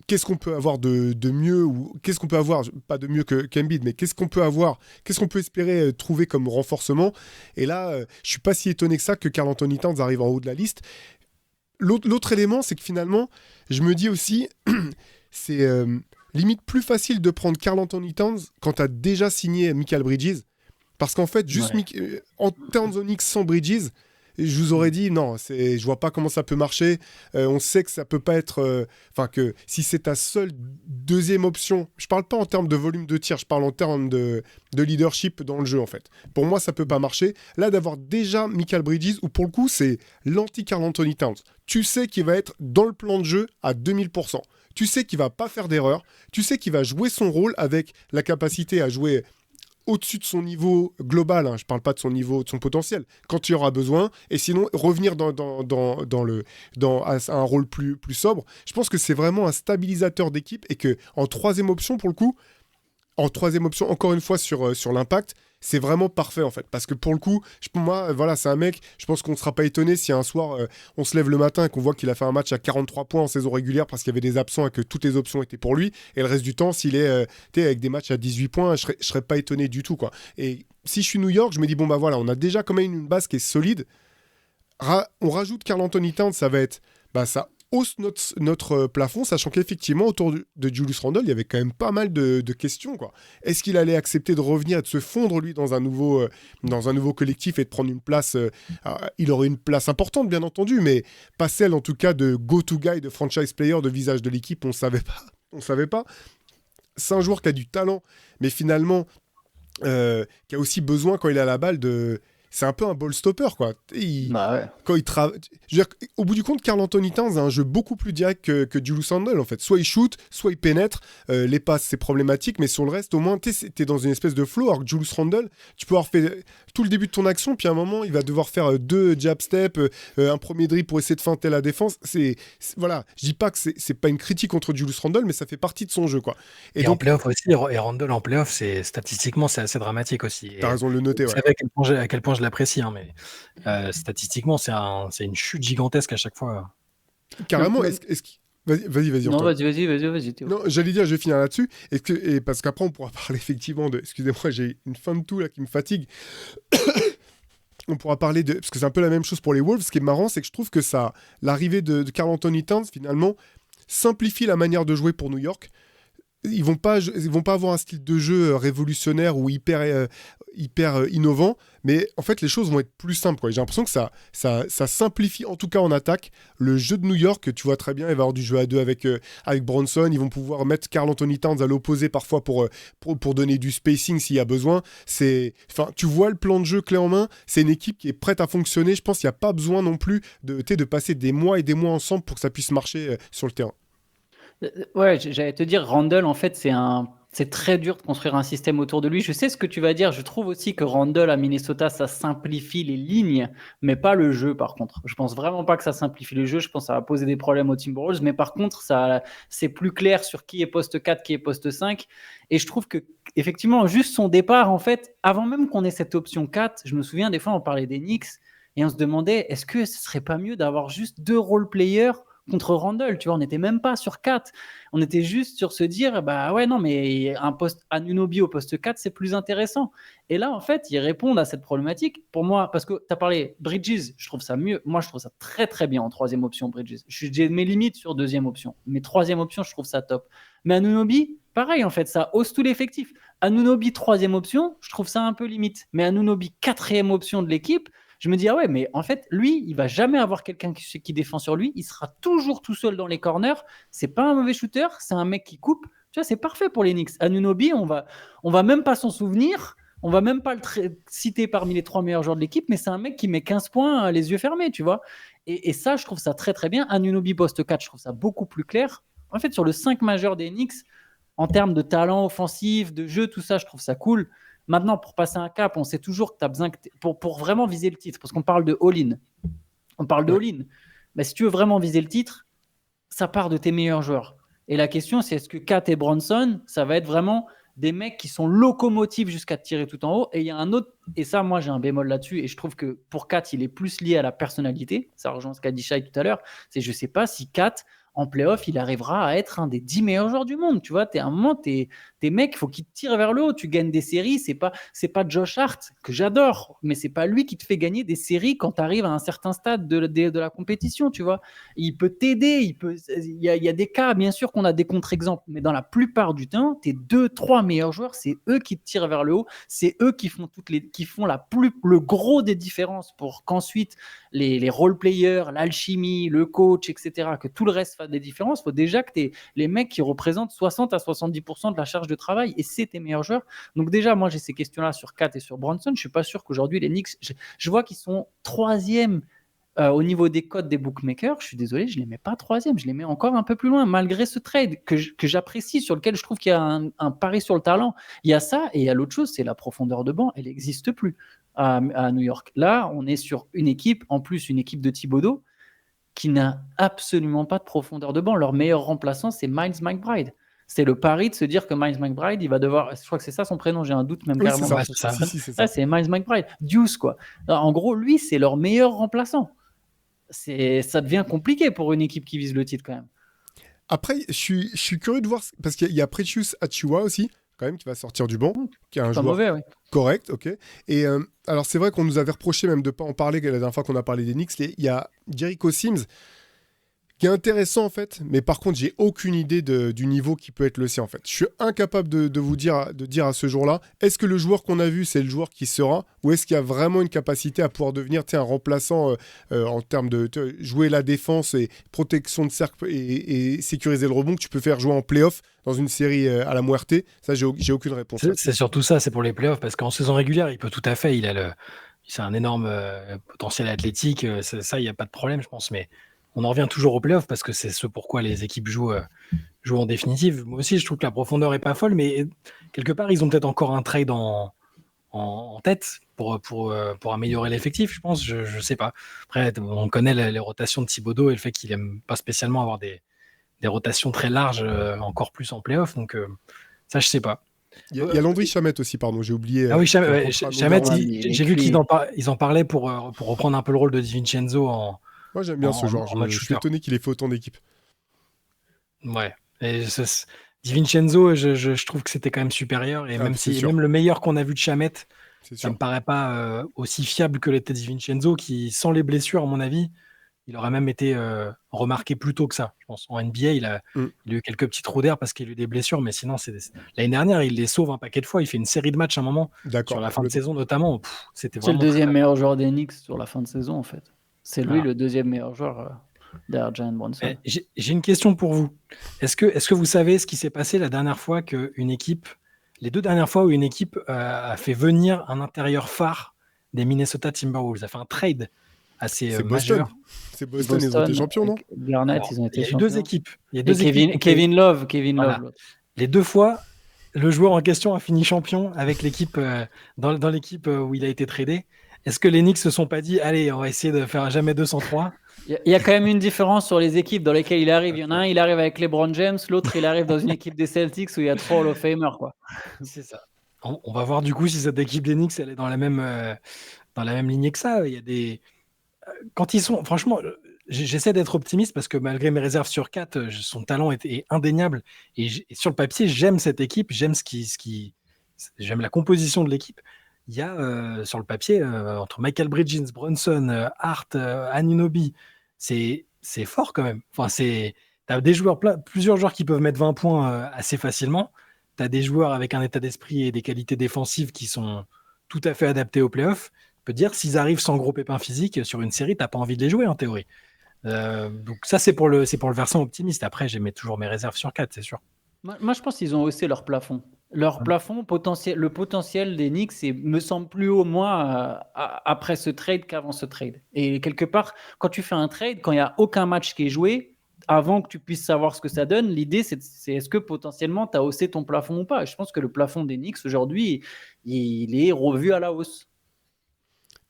Qu'est-ce qu'on peut avoir de mieux, ou qu'est-ce qu'on peut avoir, pas de mieux qu'Embiid, mais qu'est-ce qu'on peut espérer trouver comme renforcement. Et là, je suis pas si étonné que ça que Karl Anthony Towns arrive en haut de la liste. L'autre élément, c'est que finalement, je me dis aussi, c'est limite plus facile de prendre Karl Anthony Towns quand tu as déjà signé Mikal Bridges, parce qu'en fait, juste en Towns Onyx sans Bridges, je vous aurais dit non, je vois pas comment ça peut marcher. On sait que ça peut pas être, enfin que si c'est ta seule deuxième option, je parle pas en termes de volume de tir, je parle en termes de leadership dans le jeu en fait. Pour moi, ça peut pas marcher. Là, d'avoir déjà Mikal Bridges, ou pour le coup, c'est l'anti Karl Anthony Towns. Tu sais qu'il va être dans le plan de jeu à 2000%. Tu sais qu'il va pas faire d'erreur. Tu sais qu'il va jouer son rôle avec la capacité à jouer au-dessus de son niveau global, hein, je parle pas de son niveau, de son potentiel, quand il y aura besoin, et sinon revenir à un rôle plus sobre. Je pense que c'est vraiment un stabilisateur d'équipe, et que en troisième option, pour le coup, encore une fois sur l'impact, c'est vraiment parfait en fait, parce que pour le coup, moi, voilà, c'est un mec, je pense qu'on ne sera pas étonné si un soir on se lève le matin et qu'on voit qu'il a fait un match à 43 points en saison régulière parce qu'il y avait des absents et que toutes les options étaient pour lui, et le reste du temps, s'il est avec des matchs à 18 points, je serais pas étonné du tout, quoi. Et si je suis New York, je me dis bon bah voilà, on a déjà quand même une base qui est solide. On rajoute Karl Anthony Towns, ça va être ça hausse notre plafond, sachant qu'effectivement, autour de Julius Randle, il y avait quand même pas mal de questions, quoi. Est-ce qu'il allait accepter de revenir et de se fondre, lui, dans un nouveau collectif et de prendre une place il aurait une place importante, bien entendu, mais pas celle, en tout cas, de go-to guy, de franchise player, de visage de l'équipe, on savait pas. C'est un joueur qui a du talent, mais finalement, qui a aussi besoin, quand il a la balle, c'est un peu un ball stopper, quoi. Quand il travaille, au bout du compte, Karl Anthony Towns a un jeu beaucoup plus direct que Julius Randle, en fait. Soit il shoot, soit il pénètre. Les passes, c'est problématique, mais sur le reste, au moins, t'es dans une espèce de flow. Alors que Julius Randle, tu peux avoir fait tout le début de ton action, puis à un moment, il va devoir faire 2 jab steps, un premier dribble pour essayer de feinter la défense. Voilà, je dis pas que c'est pas une critique contre Julius Randle, mais ça fait partie de son jeu, quoi. Et donc, en playoff aussi, et Randle en playoff, statistiquement, c'est assez dramatique aussi. T'as raison de le noter, ouais. Vous savez à quel point je l'apprécie, hein, mais statistiquement, c'est une chute gigantesque à chaque fois. Carrément, Vas-y. Non, vas-y. Théo. Non, j'allais dire, je vais finir là-dessus. Parce qu'après, on pourra parler effectivement de... Excusez-moi, j'ai une fin de tout là qui me fatigue. On pourra parler de... Parce que c'est un peu la même chose pour les Wolves. Ce qui est marrant, c'est que je trouve que l'arrivée de Karl Anthony Towns, finalement, simplifie la manière de jouer pour New York. Ils vont pas avoir un style de jeu révolutionnaire ou hyper innovant, mais en fait les choses vont être plus simples, quoi. J'ai l'impression que ça simplifie, en tout cas en attaque, le jeu de New York. Tu vois très bien, il va y avoir du jeu à deux avec Bronson. Ils vont pouvoir mettre Karl Anthony Towns à l'opposé parfois pour donner du spacing s'il y a besoin. Tu vois le plan de jeu clé en main. C'est une équipe qui est prête à fonctionner. Je pense qu'il n'y a pas besoin non plus de passer des mois et des mois ensemble pour que ça puisse marcher sur le terrain. Ouais, j'allais te dire, Randle, en fait, c'est très dur de construire un système autour de lui. Je sais ce que tu vas dire. Je trouve aussi que Randle à Minnesota, ça simplifie les lignes, mais pas le jeu, par contre. Je pense vraiment pas que ça simplifie le jeu. Je pense que ça va poser des problèmes aux Timberwolves, mais par contre, c'est plus clair sur qui est poste 4, qui est poste 5. Et je trouve que, effectivement, juste son départ, en fait, avant même qu'on ait cette option 4, je me souviens, des fois, on parlait des Knicks et on se demandait, est-ce que ce serait pas mieux d'avoir juste 2 role-players contre Randle, tu vois, on n'était même pas sur 4. On était juste sur se dire, bah ouais, non, mais un poste Anunoby au poste 4, c'est plus intéressant. Et là, en fait, ils répondent à cette problématique. Pour moi, parce que tu as parlé Bridges, je trouve ça mieux. Moi, je trouve ça très, très bien en troisième option, Bridges. J'ai mes limites sur deuxième option. Mais troisième option, je trouve ça top. Mais Anunoby, pareil, en fait, ça hausse tout l'effectif. Anunoby, troisième option, je trouve ça un peu limite. Mais Anunoby, quatrième option de l'équipe, je me dis, ah ouais, mais en fait, lui, il va jamais avoir quelqu'un qui défend sur lui. Il sera toujours tout seul dans les corners. C'est pas un mauvais shooter, c'est un mec qui coupe. Tu vois, c'est parfait pour les Knicks. Anunoby, on va même pas s'en souvenir. On va même pas le citer parmi les 3 meilleurs joueurs de l'équipe, mais c'est un mec qui met 15 points les yeux fermés, tu vois. Et ça, je trouve ça très, très bien. Anunoby poste 4, je trouve ça beaucoup plus clair. En fait, sur le 5 majeur des Knicks, en termes de talent offensif, de jeu, tout ça, je trouve ça cool. Maintenant, pour passer un cap, on sait toujours que tu as besoin pour vraiment viser le titre, parce qu'on parle de all-in. On parle de all-in. Mais si tu veux vraiment viser le titre, ça part de tes meilleurs joueurs. Et la question, c'est est-ce que Kat et Bronson, ça va être vraiment des mecs qui sont locomotives jusqu'à te tirer tout en haut. Et il y a un autre, et ça, moi, j'ai un bémol là-dessus, et je trouve que pour Kat, il est plus lié à la personnalité. Ça rejoint ce qu'a dit Shai tout à l'heure. C'est je sais pas si Kat, en playoff, il arrivera à être un des 10 meilleurs joueurs du monde. Tu vois, à un moment, tes mecs, il faut qu'ils te tirent vers le haut. Tu gagnes des séries. C'est pas Josh Hart, que j'adore, mais c'est pas lui qui te fait gagner des séries quand tu arrives à un certain stade de la compétition. Tu vois, il peut t'aider. Il y a des cas, bien sûr, qu'on a des contre-exemples, mais dans la plupart du temps, tes 2-3 meilleurs joueurs, c'est eux qui te tirent vers le haut. C'est eux qui font le gros des différences pour qu'ensuite les role-players, l'alchimie, le coach, etc., que tout le reste fasse des différences. Il faut déjà que les mecs qui représentent 60 à 70% de la charge de travail, et c'est tes meilleurs joueurs. Donc déjà, moi, j'ai ces questions-là sur Kat et sur Brunson. Je ne suis pas sûr qu'aujourd'hui, les Knicks, je vois qu'ils sont 3e au niveau des codes des bookmakers. Je suis désolé, je ne les mets pas 3e. Je les mets encore un peu plus loin, malgré ce trade que j'apprécie, sur lequel je trouve qu'il y a un pari sur le talent. Il y a ça, et il y a l'autre chose, c'est la profondeur de banc. Elle n'existe plus à New York. Là, on est sur une équipe, en plus une équipe de Thibodeau, qui n'a absolument pas de profondeur de banc. Leur meilleur remplaçant, c'est Miles McBride. C'est le pari de se dire que Miles McBride, il va devoir... Je crois que c'est ça son prénom, j'ai un doute même carrément. C'est ça. C'est ça. C'est Miles McBride. Deuce, quoi. Alors, en gros, lui, c'est leur meilleur remplaçant. Ça devient compliqué pour une équipe qui vise le titre, quand même. Après, je suis curieux de voir, parce qu'il y a Precious Achiuwa aussi, quand même, qui va sortir du banc, qui est un joueur mauvais, oui. Correct, ok. Et alors, c'est vrai qu'on nous avait reproché même de ne pas en parler la dernière fois qu'on a parlé des Knicks. Il y a Jericho Sims, qui est intéressant, en fait, mais par contre, j'ai aucune idée du niveau qui peut être le sien, en fait. Je suis incapable de vous dire à ce jour-là, est-ce que le joueur qu'on a vu, c'est le joueur qui sera, ou est-ce qu'il y a vraiment une capacité à pouvoir devenir un remplaçant en termes de jouer la défense et protection de cercle et sécuriser le rebond que tu peux faire jouer en play-off dans une série à la Muerte? Ça, j'ai aucune réponse. C'est surtout ça, c'est pour les playoffs, parce qu'en saison régulière, il peut tout à fait, c'est un énorme potentiel athlétique, ça, il n'y a pas de problème, je pense, mais on en revient toujours aux playoffs parce que c'est ce pourquoi les équipes jouent en définitive. Moi aussi, je trouve que la profondeur est pas folle, mais quelque part, ils ont peut-être encore un trade en tête pour améliorer l'effectif, je pense. Je sais pas. Après, on connaît les rotations de Thibodeau et le fait qu'il aime pas spécialement avoir des rotations très larges, encore plus en playoff. Donc, ça, je sais pas. Il y a Landry Shamet aussi, pardon, j'ai oublié. Ah oui, Shamet, j'ai vu qu'ils en parlaient pour reprendre un peu le rôle de DiVincenzo Moi, j'aime bien ce joueur. Je suis étonné qu'il ait fait autant d'équipes. Ouais. Et DiVincenzo, je trouve que c'était quand même supérieur. Et même le meilleur qu'on a vu de Shamet, ça ne me paraît pas aussi fiable que l'était DiVincenzo, qui, sans les blessures, à mon avis, il aurait même été remarqué plus tôt que ça. Je pense en NBA, il a eu quelques petits trous d'air parce qu'il a eu des blessures, mais sinon, l'année dernière, il les sauve un paquet de fois. Il fait une série de matchs à un moment, sur la fin de saison notamment. C'était vraiment. C'est le deuxième meilleur joueur des Knicks sur la fin de saison, en fait. C'est lui le deuxième meilleur joueur derrière Jalen Brunson. J'ai une question pour vous. Est-ce que vous savez ce qui s'est passé la dernière fois les 2 dernières fois où une équipe a fait venir un intérieur phare des Minnesota Timberwolves, a fait un trade assez majeur? C'est Boston, ils ont été champions, non? Garnett, ils ont été champions. Il y a deux équipes. Kevin Love. L'autre. Les 2 fois, le joueur en question a fini champion avec l'équipe dans l'équipe où il a été tradé. Est-ce que les Knicks se sont pas dit, allez, on va essayer de faire jamais 203? Il y a quand même une différence sur les équipes dans lesquelles il arrive. Il y en a un, il arrive avec LeBron James, l'autre, il arrive dans une équipe des Celtics où il y a 3 Hall of Famers, quoi. C'est ça. On va voir du coup si cette équipe des Knicks, elle est dans la même lignée que ça. Il y a quand ils sont, franchement, j'essaie d'être optimiste parce que malgré mes réserves sur 4, son talent est indéniable. Et sur le papier, j'aime cette équipe, j'aime j'aime la composition de l'équipe. Il y a sur le papier, entre Michael Bridges, Brunson, Hart, Anunoby, c'est fort quand même. Enfin, t'as des joueurs, plusieurs joueurs qui peuvent mettre 20 points assez facilement. T'as des joueurs avec un état d'esprit et des qualités défensives qui sont tout à fait adaptés aux playoffs. Je peux te dire, s'ils arrivent sans gros pépins physiques sur une série, t'as pas envie de les jouer en théorie. Donc ça, c'est pour le versant optimiste. Après, j'aimais toujours mes réserves sur 4, c'est sûr. Moi, je pense qu'ils ont haussé leur plafond. Leur plafond, le potentiel des Knicks me semble plus haut, moi, après ce trade qu'avant ce trade. Et quelque part, quand tu fais un trade, quand il n'y a aucun match qui est joué, avant que tu puisses savoir ce que ça donne, l'idée, c'est est-ce que potentiellement, tu as haussé ton plafond ou pas. Et je pense que le plafond des Knicks, aujourd'hui, il est revu à la hausse.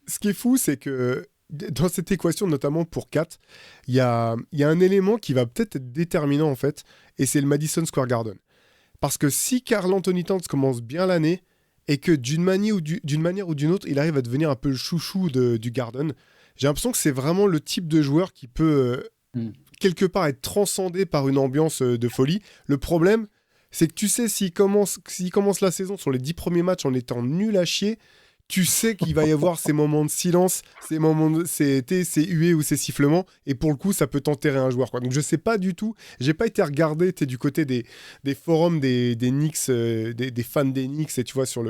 Ce qui est fou, c'est que dans cette équation, notamment pour 4, il y a un élément qui va peut-être être déterminant, en fait, et c'est le Madison Square Garden. Parce que si Karl Anthony Towns commence bien l'année et que d'une manière ou d'une autre, il arrive à devenir un peu le chouchou du Garden, j'ai l'impression que c'est vraiment le type de joueur qui peut quelque part être transcendé par une ambiance de folie. Le problème, c'est que tu sais, s'il commence la saison sur les 10 premiers matchs en étant nul à chier, tu sais qu'il va y avoir ces moments de silence, ces huées ou ces sifflements, et pour le coup, ça peut t'enterrer un joueur, quoi. Donc je sais pas du tout, j'ai pas été regarder du côté des forums des Knicks, des fans des Knicks, et tu vois, sur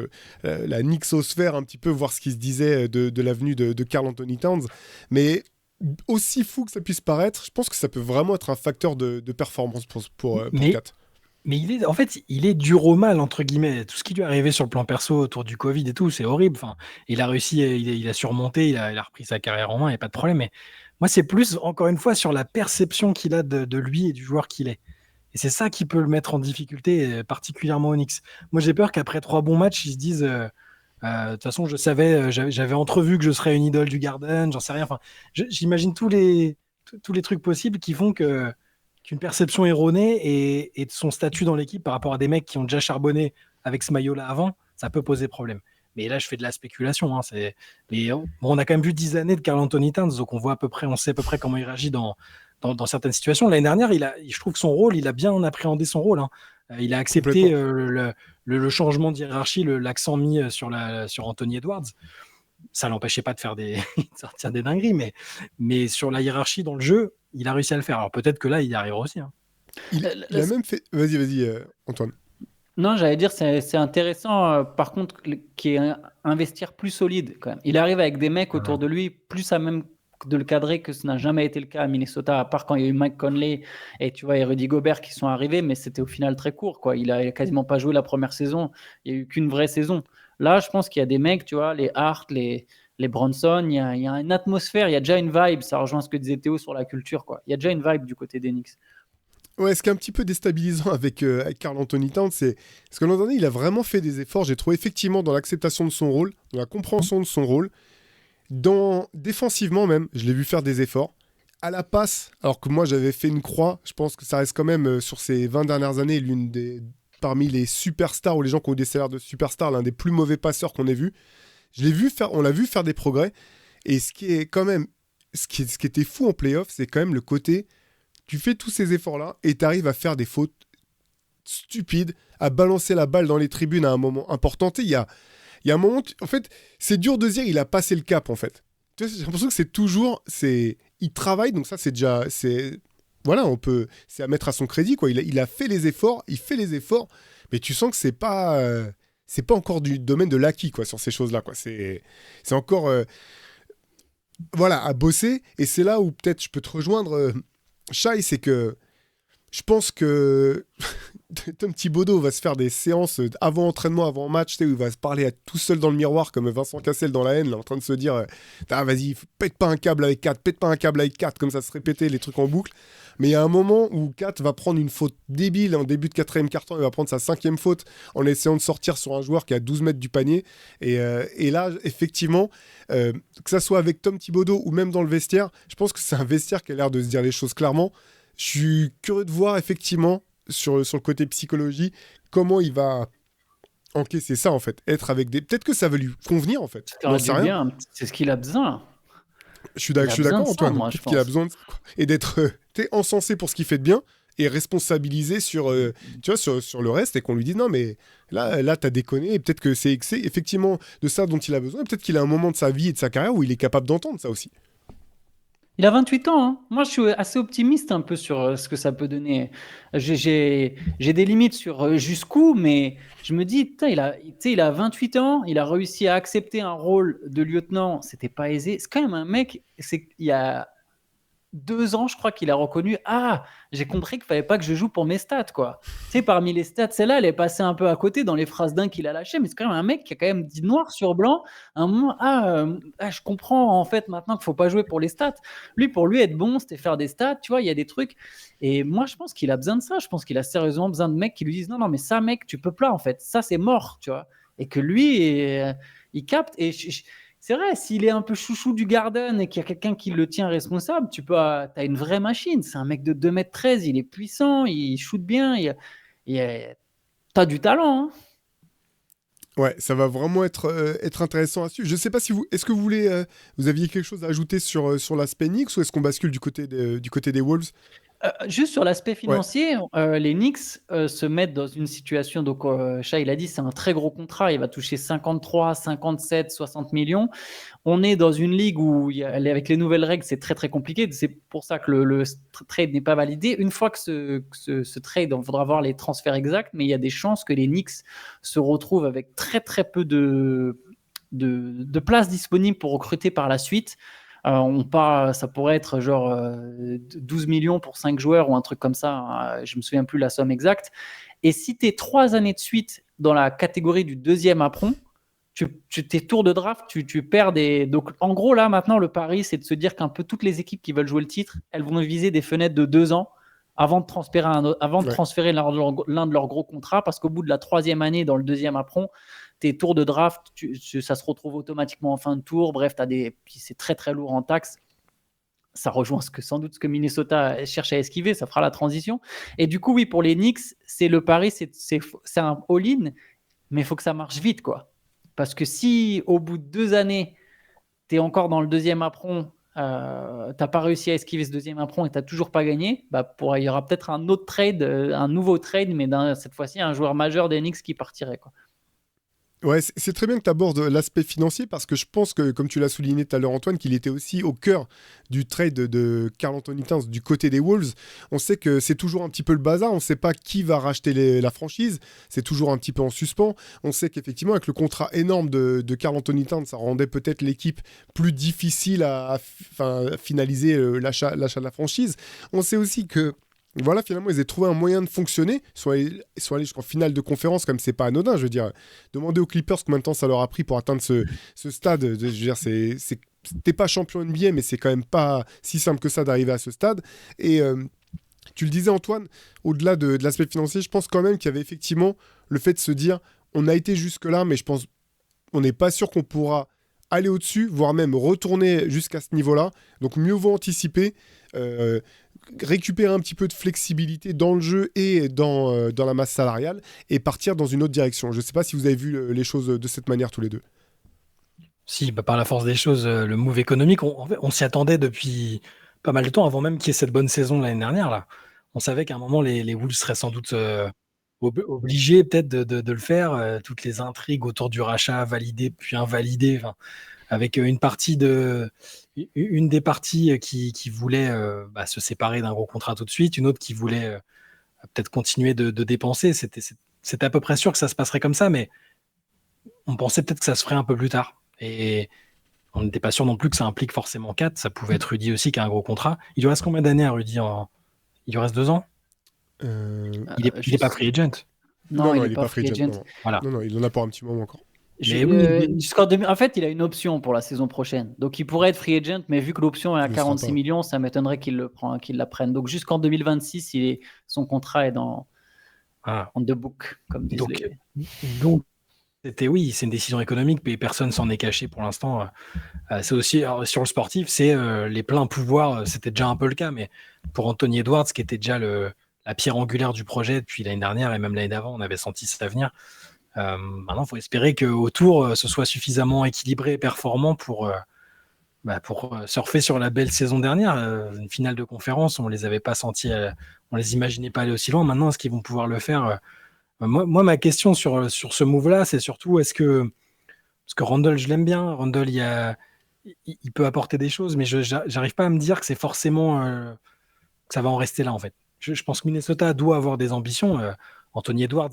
la Knicksosphère, un petit peu, voir ce qui se disait de l'avenue de Karl Anthony Towns, mais aussi fou que ça puisse paraître, je pense que ça peut vraiment être un facteur de performance pour Mais Kat. Mais il est dur au mal, entre guillemets. Tout ce qui lui est arrivé sur le plan perso autour du Covid et tout, c'est horrible. Enfin, il a réussi, il a surmonté, il a repris sa carrière en main, il n'y a pas de problème. Mais moi, c'est plus, encore une fois, sur la perception qu'il a de lui et du joueur qu'il est. Et c'est ça qui peut le mettre en difficulté, particulièrement au Knicks. Moi, j'ai peur qu'après 3 bons matchs, ils se disent, de toute façon, je savais, j'avais entrevu que je serais une idole du Garden, j'en sais rien. Enfin, j'imagine tous les trucs possibles qui font qu'une perception erronée et de son statut dans l'équipe par rapport à des mecs qui ont déjà charbonné avec ce maillot-là avant, ça peut poser problème. Mais là, je fais de la spéculation. Hein, mais bon, on a quand même vu 10 années de Karl Anthony Towns, donc on sait à peu près comment il réagit dans certaines situations. L'année dernière, je trouve que son rôle, il a bien appréhendé son rôle. Hein. Il a accepté le changement de hiérarchie, l'accent mis sur Anthony Edwards. Ça l'empêchait pas de faire de sortir des dingueries, mais sur la hiérarchie dans le jeu, il a réussi à le faire. Alors peut-être que là, il y arrivera aussi. Hein. Il a même fait... Vas-y, Antoine. Non, j'allais dire, c'est intéressant, par contre, qui est investir plus solide quand même. Il arrive avec des mecs autour de lui, plus à même de le cadrer que ce n'a jamais été le cas à Minnesota, à part quand il y a eu Mike Conley et tu vois, et Rudy Gobert qui sont arrivés, mais c'était au final très court, quoi. Il a quasiment pas joué la première saison. Il n'y a eu qu'une vraie saison. Là, je pense qu'il y a des mecs, tu vois, les Hart, les Bronson, il y a une atmosphère, il y a déjà une vibe. Ça rejoint ce que disait Théo sur la culture, quoi. Il y a déjà une vibe du côté des Knicks. Ouais, ce qui est un petit peu déstabilisant avec Karl Anthony Towns, c'est parce que l'an dernier, il a vraiment fait des efforts. J'ai trouvé effectivement dans l'acceptation de son rôle, dans la compréhension de son rôle, défensivement même, je l'ai vu faire des efforts. À la passe, alors que moi j'avais fait une croix, je pense que ça reste quand même sur ces 20 dernières années parmi les superstars ou les gens qui ont eu des salaires de superstars, l'un des plus mauvais passeurs qu'on ait vu. On l'a vu faire des progrès. Et ce qui est quand même, ce qui était fou en playoff, c'est quand même le côté, tu fais tous ces efforts-là et tu arrives à faire des fautes stupides, à balancer la balle dans les tribunes à un moment important. Il y a un moment, en fait, c'est dur de dire, il a passé le cap, en fait. Tu vois, j'ai l'impression que c'est toujours, il travaille, donc ça, c'est déjà, voilà, c'est à mettre à son crédit, quoi. Il a fait les efforts, mais tu sens que c'est pas encore du domaine de l'acquis, quoi, sur ces choses-là, quoi. C'est encore, voilà, à bosser. Et c'est là où peut-être je peux te rejoindre, Shai, c'est que je pense que Tom Thibodeau va se faire des séances avant entraînement, avant match, où il va se parler tout seul dans le miroir comme Vincent Cassel dans La Haine, là, en train de se dire vas-y, pète pas un câble avec 4, comme ça se répétait les trucs en boucle. Mais il y a un moment où Kat va prendre une faute débile en début de 4e quart-temps, il va prendre sa 5e faute en essayant de sortir sur un joueur qui est à 12 mètres du panier. Et là, effectivement, que ça soit avec Tom Thibodeau ou même dans le vestiaire, je pense que c'est un vestiaire qui a l'air de se dire les choses clairement. Je suis curieux de voir effectivement sur le côté psychologie comment il va encaisser ça en fait, être avec des... Peut-être que ça va lui convenir en fait. C'est ce qu'il a besoin. Je suis d'accord Antoine, peut-être qu'il a besoin de ça, quoi. Et d'être encensé pour ce qu'il fait de bien et responsabilisé sur le reste et qu'on lui dit non mais là t'as déconné et peut-être que c'est effectivement de ça dont il a besoin et peut-être qu'il a un moment de sa vie et de sa carrière où il est capable d'entendre ça aussi. Il a 28 ans. Hein. Moi, je suis assez optimiste un peu sur ce que ça peut donner. J'ai des limites sur jusqu'où, mais je me dis, putain, il a 28 ans, il a réussi à accepter un rôle de lieutenant. C'était pas aisé. C'est quand même un mec, il y a 2 ans, je crois qu'il a reconnu, j'ai compris qu'il fallait pas que je joue pour mes stats, quoi. Tu sais, parmi les stats, celle-là, elle est passée un peu à côté dans les phrases dingues qu'il a lâchées, mais c'est quand même un mec qui a quand même dit noir sur blanc, à un moment, je comprends en fait maintenant qu'il faut pas jouer pour les stats. Pour lui, être bon, c'était faire des stats, tu vois, il y a des trucs. Et moi, je pense qu'il a besoin de ça. Je pense qu'il a sérieusement besoin de mecs qui lui disent, non, mais ça, mec, tu peux pas, en fait. Ça, c'est mort, tu vois. Et que lui, il capte. Et c'est vrai, s'il est un peu chouchou du Garden et qu'il y a quelqu'un qui le tient responsable, tu as une vraie machine. C'est un mec de 2,13 m, il est puissant, il shoot bien, t'as du talent. Hein. Ouais, ça va vraiment être intéressant à suivre. Je sais pas si est-ce que vous voulez, vous aviez quelque chose à ajouter sur l'aspect Knicks ou est-ce qu'on bascule du côté des Wolves? Juste sur l'aspect Ouais, financier, les Knicks se mettent dans une situation, donc Shai, il a dit, c'est un très gros contrat, il va toucher 53, 57, 60 millions. On est dans une ligue où, avec les nouvelles règles, c'est très très compliqué. C'est pour ça que le trade n'est pas validé. Une fois que ce trade, on faudra voir les transferts exacts, mais il y a des chances que les Knicks se retrouvent avec très très peu de places disponibles pour recruter par la suite. Ça pourrait être genre 12 millions pour 5 joueurs ou un truc comme ça. Je me souviens plus la somme exacte. Et si tu es 3 années de suite dans la catégorie du deuxième apron, tes tours de draft, tu perds des. Donc, en gros, là, maintenant, le pari, c'est de se dire qu'un peu toutes les équipes qui veulent jouer le titre, elles vont viser des fenêtres de 2 ans avant de ouais. transférer l'un de leurs gros contrats, parce qu'au bout de la 3e année dans le deuxième apron, tes tours de draft, ça se retrouve automatiquement en fin de tour. Bref, puis c'est très très lourd en taxes. Ça rejoint sans doute ce que Minnesota cherche à esquiver, ça fera la transition. Et du coup, oui, pour les Knicks, c'est le pari, c'est un all-in, mais il faut que ça marche vite, quoi. Parce que si au bout de 2 années, tu es encore dans le deuxième apron, tu n'as pas réussi à esquiver ce deuxième apron et tu n'as toujours pas gagné, il y aura peut-être un autre trade, un nouveau trade, mais cette fois-ci, un joueur majeur des Knicks qui partirait, quoi. Ouais, c'est très bien que tu abordes l'aspect financier parce que je pense que, comme tu l'as souligné tout à l'heure, Antoine, qu'il était aussi au cœur du trade de Karl Anthony Towns du côté des Wolves. On sait que c'est toujours un petit peu le bazar. On ne sait pas qui va racheter la franchise. C'est toujours un petit peu en suspens. On sait qu'effectivement, avec le contrat énorme de Karl Anthony Towns, ça rendait peut-être l'équipe plus difficile à finaliser l'achat de la franchise. On sait aussi que voilà, finalement, ils ont trouvé un moyen de fonctionner. Ils sont allés jusqu'en finale de conférence, comme c'est pas anodin. Je veux dire, demander aux Clippers combien de temps ça leur a pris pour atteindre ce stade. Je veux dire, t'es pas champion NBA, mais c'est quand même pas si simple que ça d'arriver à ce stade. Et tu le disais, Antoine, au-delà de l'aspect financier, je pense quand même qu'il y avait effectivement le fait de se dire, on a été jusque-là, mais je pense on n'est pas sûr qu'on pourra aller au-dessus, voire même retourner jusqu'à ce niveau-là. Donc mieux vaut anticiper, récupérer un petit peu de flexibilité dans le jeu et dans la masse salariale et partir dans une autre direction. Je ne sais pas si vous avez vu les choses de cette manière tous les deux. Si, par la force des choses, le move économique, on s'y attendait depuis pas mal de temps, avant même qu'il y ait cette bonne saison de l'année dernière. Là. On savait qu'à un moment, les Wolves seraient sans doute obligés peut-être de le faire. Toutes les intrigues autour du rachat, validé puis invalidé, avec une des parties qui voulait se séparer d'un gros contrat tout de suite, une autre qui voulait peut-être continuer de dépenser. C'était à peu près sûr que ça se passerait comme ça, mais on pensait peut-être que ça se ferait un peu plus tard. Et on n'était pas sûr non plus que ça implique forcément 4. Ça pouvait être Rudy aussi qui a un gros contrat. Il lui reste combien d'années à Rudy Il lui reste 2 ans Il n'est pas free agent. Non, il n'est pas free agent. Non. Voilà. Non, il en a pour un petit moment encore. En fait, il a une option pour la saison prochaine. Donc, il pourrait être free agent, mais vu que l'option est à 46 millions, ça m'étonnerait qu'il la prenne. Donc, jusqu'en 2026, son contrat est en the book, comme disent donc c'est une décision économique, mais personne s'en est caché pour l'instant. C'est aussi, sur le sportif, c'est les pleins pouvoirs, c'était déjà un peu le cas, mais pour Anthony Edwards, qui était déjà la pierre angulaire du projet depuis l'année dernière et même l'année d'avant, on avait senti ça venir. Maintenant, il faut espérer qu'autour, ce soit suffisamment équilibré et performant pour surfer sur la belle saison dernière. Une finale de conférence, on les avait pas sentis, on les imaginait pas aller aussi loin. Maintenant, est-ce qu'ils vont pouvoir le faire moi, ma question sur ce move-là, c'est surtout parce que Randle, je l'aime bien. Randle, il peut apporter des choses, mais je n'arrive pas à me dire que c'est forcément que ça va en rester là, en fait. Je pense que Minnesota doit avoir des ambitions. Anthony Edwards,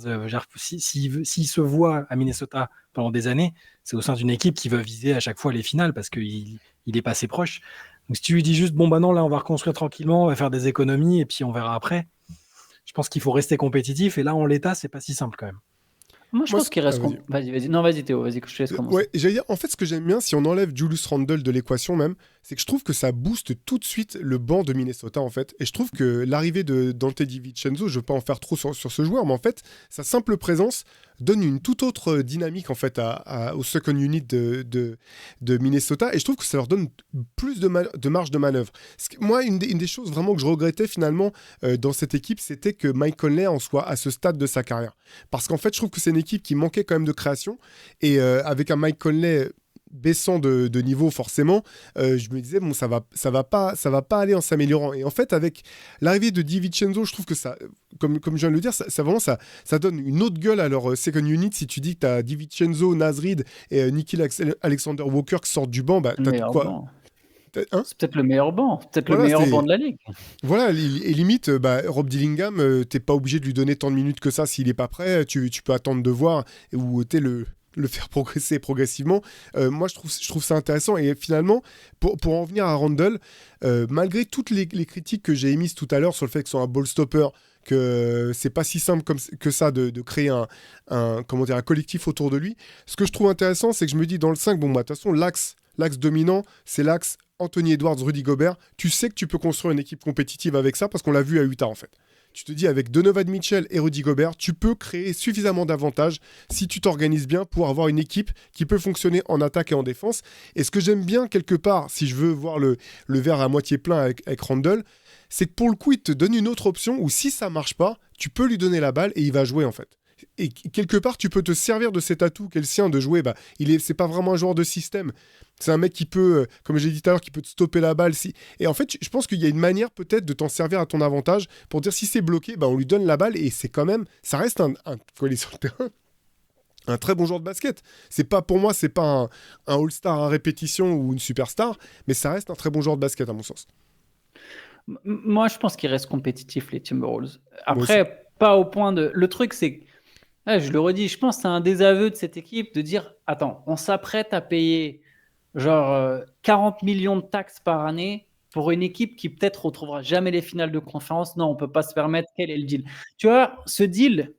s'il se voit à Minnesota pendant des années, c'est au sein d'une équipe qui veut viser à chaque fois les finales parce qu'il est passé proche. Donc si tu lui dis juste, non, là, on va reconstruire tranquillement, on va faire des économies et puis on verra après. Je pense qu'il faut rester compétitif et là, en l'état, c'est pas si simple quand même. Moi, je pense qu'il reste. Vas-y. Non, vas-y, Théo, vas-y, que je te laisse commencer. Ouais, j'allais dire, en fait, ce que j'aime bien, si on enlève Julius Randle de l'équation même, c'est que je trouve que ça booste tout de suite le banc de Minnesota, en fait. Et je trouve que l'arrivée de Dante DiVincenzo, je ne veux pas en faire trop sur ce joueur, mais en fait, sa simple présence donne une toute autre dynamique, en fait, au second unit de Minnesota. Et je trouve que ça leur donne plus de marge de manœuvre. Moi, une des choses vraiment que je regrettais, finalement, dans cette équipe, c'était que Mike Conley en soit à ce stade de sa carrière. Parce qu'en fait, je trouve que c'est une équipe qui manquait quand même de création. Et avec un Mike Conley baissant de niveau forcément, je me disais bon ça va pas aller en s'améliorant. Et en fait avec l'arrivée de DiVincenzo, je trouve que ça, comme je viens de le dire, ça vraiment ça donne une autre gueule à leur second unit. Si tu dis que t'as DiVincenzo, Naz Reid et Nickeil Alexander Walker qui sortent du banc, bah Le t'as meilleur quoi banc. hein. C'est peut-être le meilleur banc, peut-être Voilà, le meilleur c'est- banc de la ligue. Voilà, et limite, Rob Dillingham, t'es pas obligé de lui donner tant de minutes que ça s'il est pas prêt. Tu peux attendre de voir ou le faire progresser progressivement. Moi, je trouve ça intéressant. Et finalement, pour en venir à Randle, malgré toutes les critiques que j'ai émises tout à l'heure sur le fait que ce soit un ball stopper, que c'est pas si simple que ça de créer un collectif autour de lui, ce que je trouve intéressant, c'est que je me dis dans le 5, bon, bah, de toute façon, l'axe dominant, c'est l'axe Anthony Edwards, Rudy Gobert. Tu sais que tu peux construire une équipe compétitive avec ça parce qu'on l'a vu à Utah en fait. Tu te dis avec Donovan Mitchell et Rudy Gobert, tu peux créer suffisamment d'avantages si tu t'organises bien pour avoir une équipe qui peut fonctionner en attaque et en défense. Et ce que j'aime bien quelque part, si je veux voir le verre à moitié plein avec Randle, c'est que pour le coup, il te donne une autre option où si ça marche pas, tu peux lui donner la balle et il va jouer en fait. Et quelque part, tu peux te servir de cet atout qu'est le sien de jouer. C'est pas vraiment un joueur de système. C'est un mec qui peut, comme j'ai dit tout à l'heure, qui peut te stopper la balle. Et en fait, je pense qu'il y a une manière peut-être de t'en servir à ton avantage pour dire si c'est bloqué, on lui donne la balle et c'est quand même, ça reste quand il est sur le terrain, un très bon joueur de basket. Pour moi, c'est pas un All-Star à répétition ou une superstar, mais ça reste un très bon joueur de basket à mon sens. Moi, je pense qu'ils restent compétitifs, les Timberwolves. Moi aussi. Après, pas au point de. Le truc, c'est. Je le redis, je pense que c'est un désaveu de cette équipe de dire attends, on s'apprête à payer genre 40 millions de taxes par année pour une équipe qui peut-être retrouvera jamais les finales de conférence. Non, on peut pas se permettre. Quel est le deal? Tu vois, ce deal,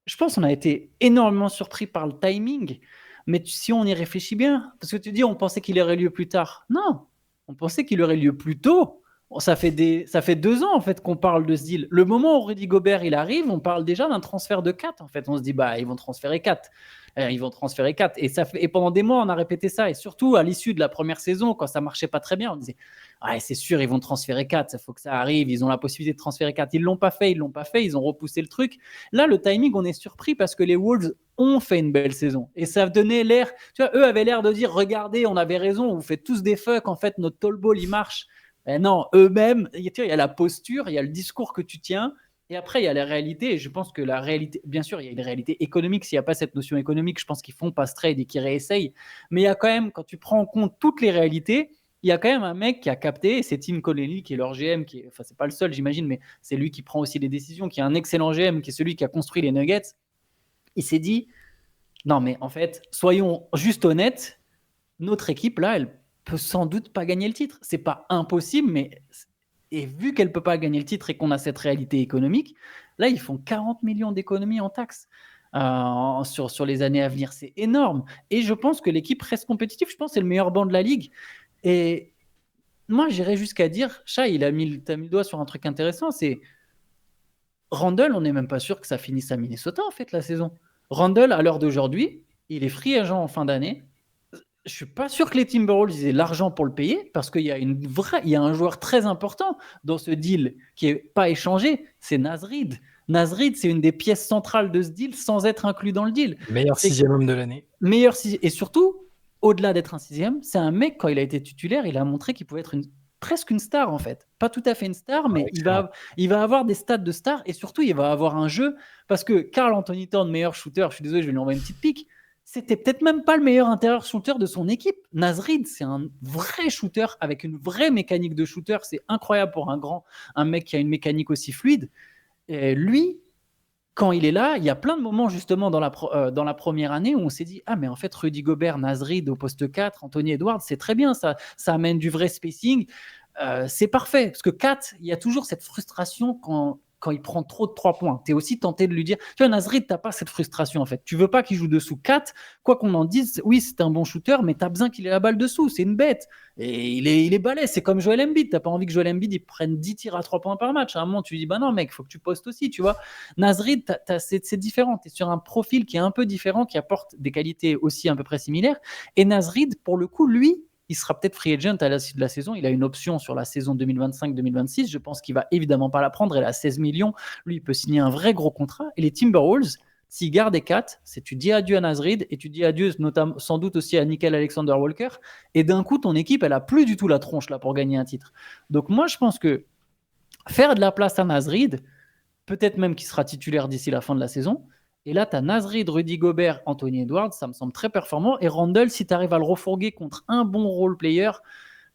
je pense qu'on a été énormément surpris par le timing. Mais si on y réfléchit bien, parce que tu dis on pensait qu'il aurait lieu plus tard. Non, on pensait qu'il aurait lieu plus tôt. Ça fait 2 ans en fait qu'on parle de ce deal. Le moment où Rudy Gobert il arrive, on parle déjà d'un transfert de 4 en fait. On se dit ils vont transférer 4. Ils vont transférer 4. Et pendant des mois, on a répété ça. Et surtout, à l'issue de la première saison, quand ça marchait pas très bien, on disait c'est sûr, ils vont transférer 4. Il faut que ça arrive. Ils ont la possibilité de transférer 4. Ils l'ont pas fait. Ils ont repoussé le truc. Là, le timing, on est surpris parce que les Wolves ont fait une belle saison. Et ça donnait l'air. Tu vois, eux avaient l'air de dire regardez, on avait raison. Vous faites tous des fucks. En fait, notre tall ball, il marche. Ben non, eux-mêmes, il y a la posture, il y a le discours que tu tiens, et après, il y a la réalité. Et je pense que la réalité, bien sûr, il y a une réalité économique. S'il n'y a pas cette notion économique, je pense qu'ils font pas ce trade et qu'ils réessayent. Mais il y a quand même, quand tu prends en compte toutes les réalités, il y a quand même un mec qui a capté, et c'est Tim Connelly, qui est leur GM, c'est pas le seul, j'imagine, mais c'est lui qui prend aussi les décisions, qui est un excellent GM, qui est celui qui a construit les Nuggets. Il s'est dit, non, mais en fait, soyons juste honnêtes, notre équipe, là, elle peut sans doute pas gagner le titre. C'est pas impossible, mais et vu qu'elle peut pas gagner le titre et qu'on a cette réalité économique, là ils font 40 millions d'économies en taxes sur les années à venir. C'est énorme. Et je pense que l'équipe reste compétitive. Je pense que c'est le meilleur banc de la ligue. Et moi, j'irais jusqu'à dire, Shai, t'as mis le doigt sur un truc intéressant, c'est Randle, on n'est même pas sûr que ça finisse à Minnesota en fait la saison. Randle, à l'heure d'aujourd'hui, il est free agent en fin d'année. Je suis pas sûr que les Timberwolves aient l'argent pour le payer parce qu'il y a un joueur très important dans ce deal qui est pas échangé, c'est Naz Reid. Naz Reid, c'est une des pièces centrales de ce deal sans être inclus dans le deal. Meilleur C'est 6e homme de l'année. et surtout, au-delà d'être un 6e, c'est un mec, quand il a été titulaire, il a montré qu'il pouvait être presque une star en fait. Pas tout à fait une star, mais il va avoir des stats de star et surtout il va avoir un jeu parce que Karl Anthony Towns, meilleur shooter, je suis désolé, je vais lui envoyer une petite pique. C'était peut-être même pas le meilleur intérieur shooter de son équipe. Naz Reid, c'est un vrai shooter avec une vraie mécanique de shooter. C'est incroyable pour un mec qui a une mécanique aussi fluide. Et lui, quand il est là, il y a plein de moments justement dans la première année où on s'est dit mais en fait Rudy Gobert, Naz Reid au poste 4, Anthony Edwards, c'est très bien, ça amène du vrai spacing. C'est parfait parce que Kat, il y a toujours cette frustration quand il prend trop de 3 points. Tu es aussi tenté de lui dire, tu vois, Naz Reid, tu n'as pas cette frustration en fait. Tu veux pas qu'il joue dessous 4, quoi qu'on en dise, oui, c'est un bon shooter, mais tu as besoin qu'il ait la balle dessous, c'est une bête. Et il est balèze, c'est comme Joel Embiid. Tu n'as pas envie que Joel Embiid il prenne 10 tirs à 3 points par match. À un moment, tu lui dis, non mec, il faut que tu postes aussi, tu vois. Naz Reid, c'est différent. Tu es sur un profil qui est un peu différent, qui apporte des qualités aussi à peu près similaires. Et Naz Reid, pour le coup, lui, il sera peut-être free agent à la suite de la saison. Il a une option sur la saison 2025-2026. Je pense qu'il va évidemment pas la prendre. Elle a 16 millions. Lui, il peut signer un vrai gros contrat. Et les Timberwolves, S'il garde les 4, c'est tu dis adieu à Nasrid et tu dis adieu notamment, sans doute aussi à Nickel Alexander-Walker. Et d'un coup, ton équipe, elle a plus du tout la tronche là pour gagner un titre. Donc moi, je pense que faire de la place à Nasrid, peut-être même qu'il sera titulaire d'ici la fin de la saison. Et là, tu as Nasrid, Rudy Gobert, Anthony Edwards, ça me semble très performant. Et Randle, si tu arrives à le refourguer contre un bon role player,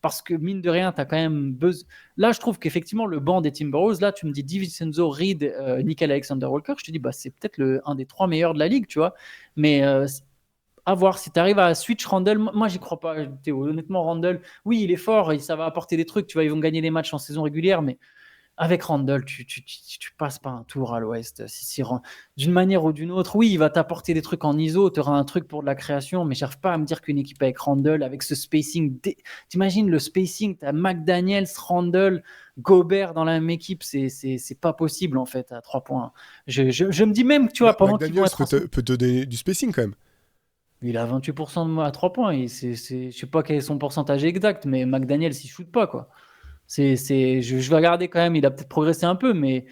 parce que mine de rien, tu as quand même besoin. Là, je trouve qu'effectivement, le banc des Timberwolves, là, tu me dis DiVincenzo, Reed, Nickel Alexander-Walker, je te dis, bah, c'est peut-être un des 3 meilleurs de la ligue, tu vois. Mais à voir, si tu arrives à switch Randle, moi, j'y crois pas, Théo. Honnêtement, Randle, oui, il est fort, ça va apporter des trucs, tu vois, ils vont gagner des matchs en saison régulière, mais avec Randle, tu passes pas un tour à l'ouest. D'une manière ou d'une autre, oui, il va t'apporter des trucs en ISO, tu auras un truc pour de la création, mais j'arrive pas à me dire qu'une équipe avec Randle, avec ce spacing, t'imagines le spacing, t'as McDaniels, Randle, Gobert dans la même équipe, c'est pas possible en fait à 3 points. Je me dis même, tu vois, pendant qu'ils vont être peut te donner du spacing quand même. il a 28% à 3 points. Je sais pas quel est son pourcentage exact, mais McDaniels, il shoot pas, quoi. Je vais regarder quand même, il a peut-être progressé un peu, mais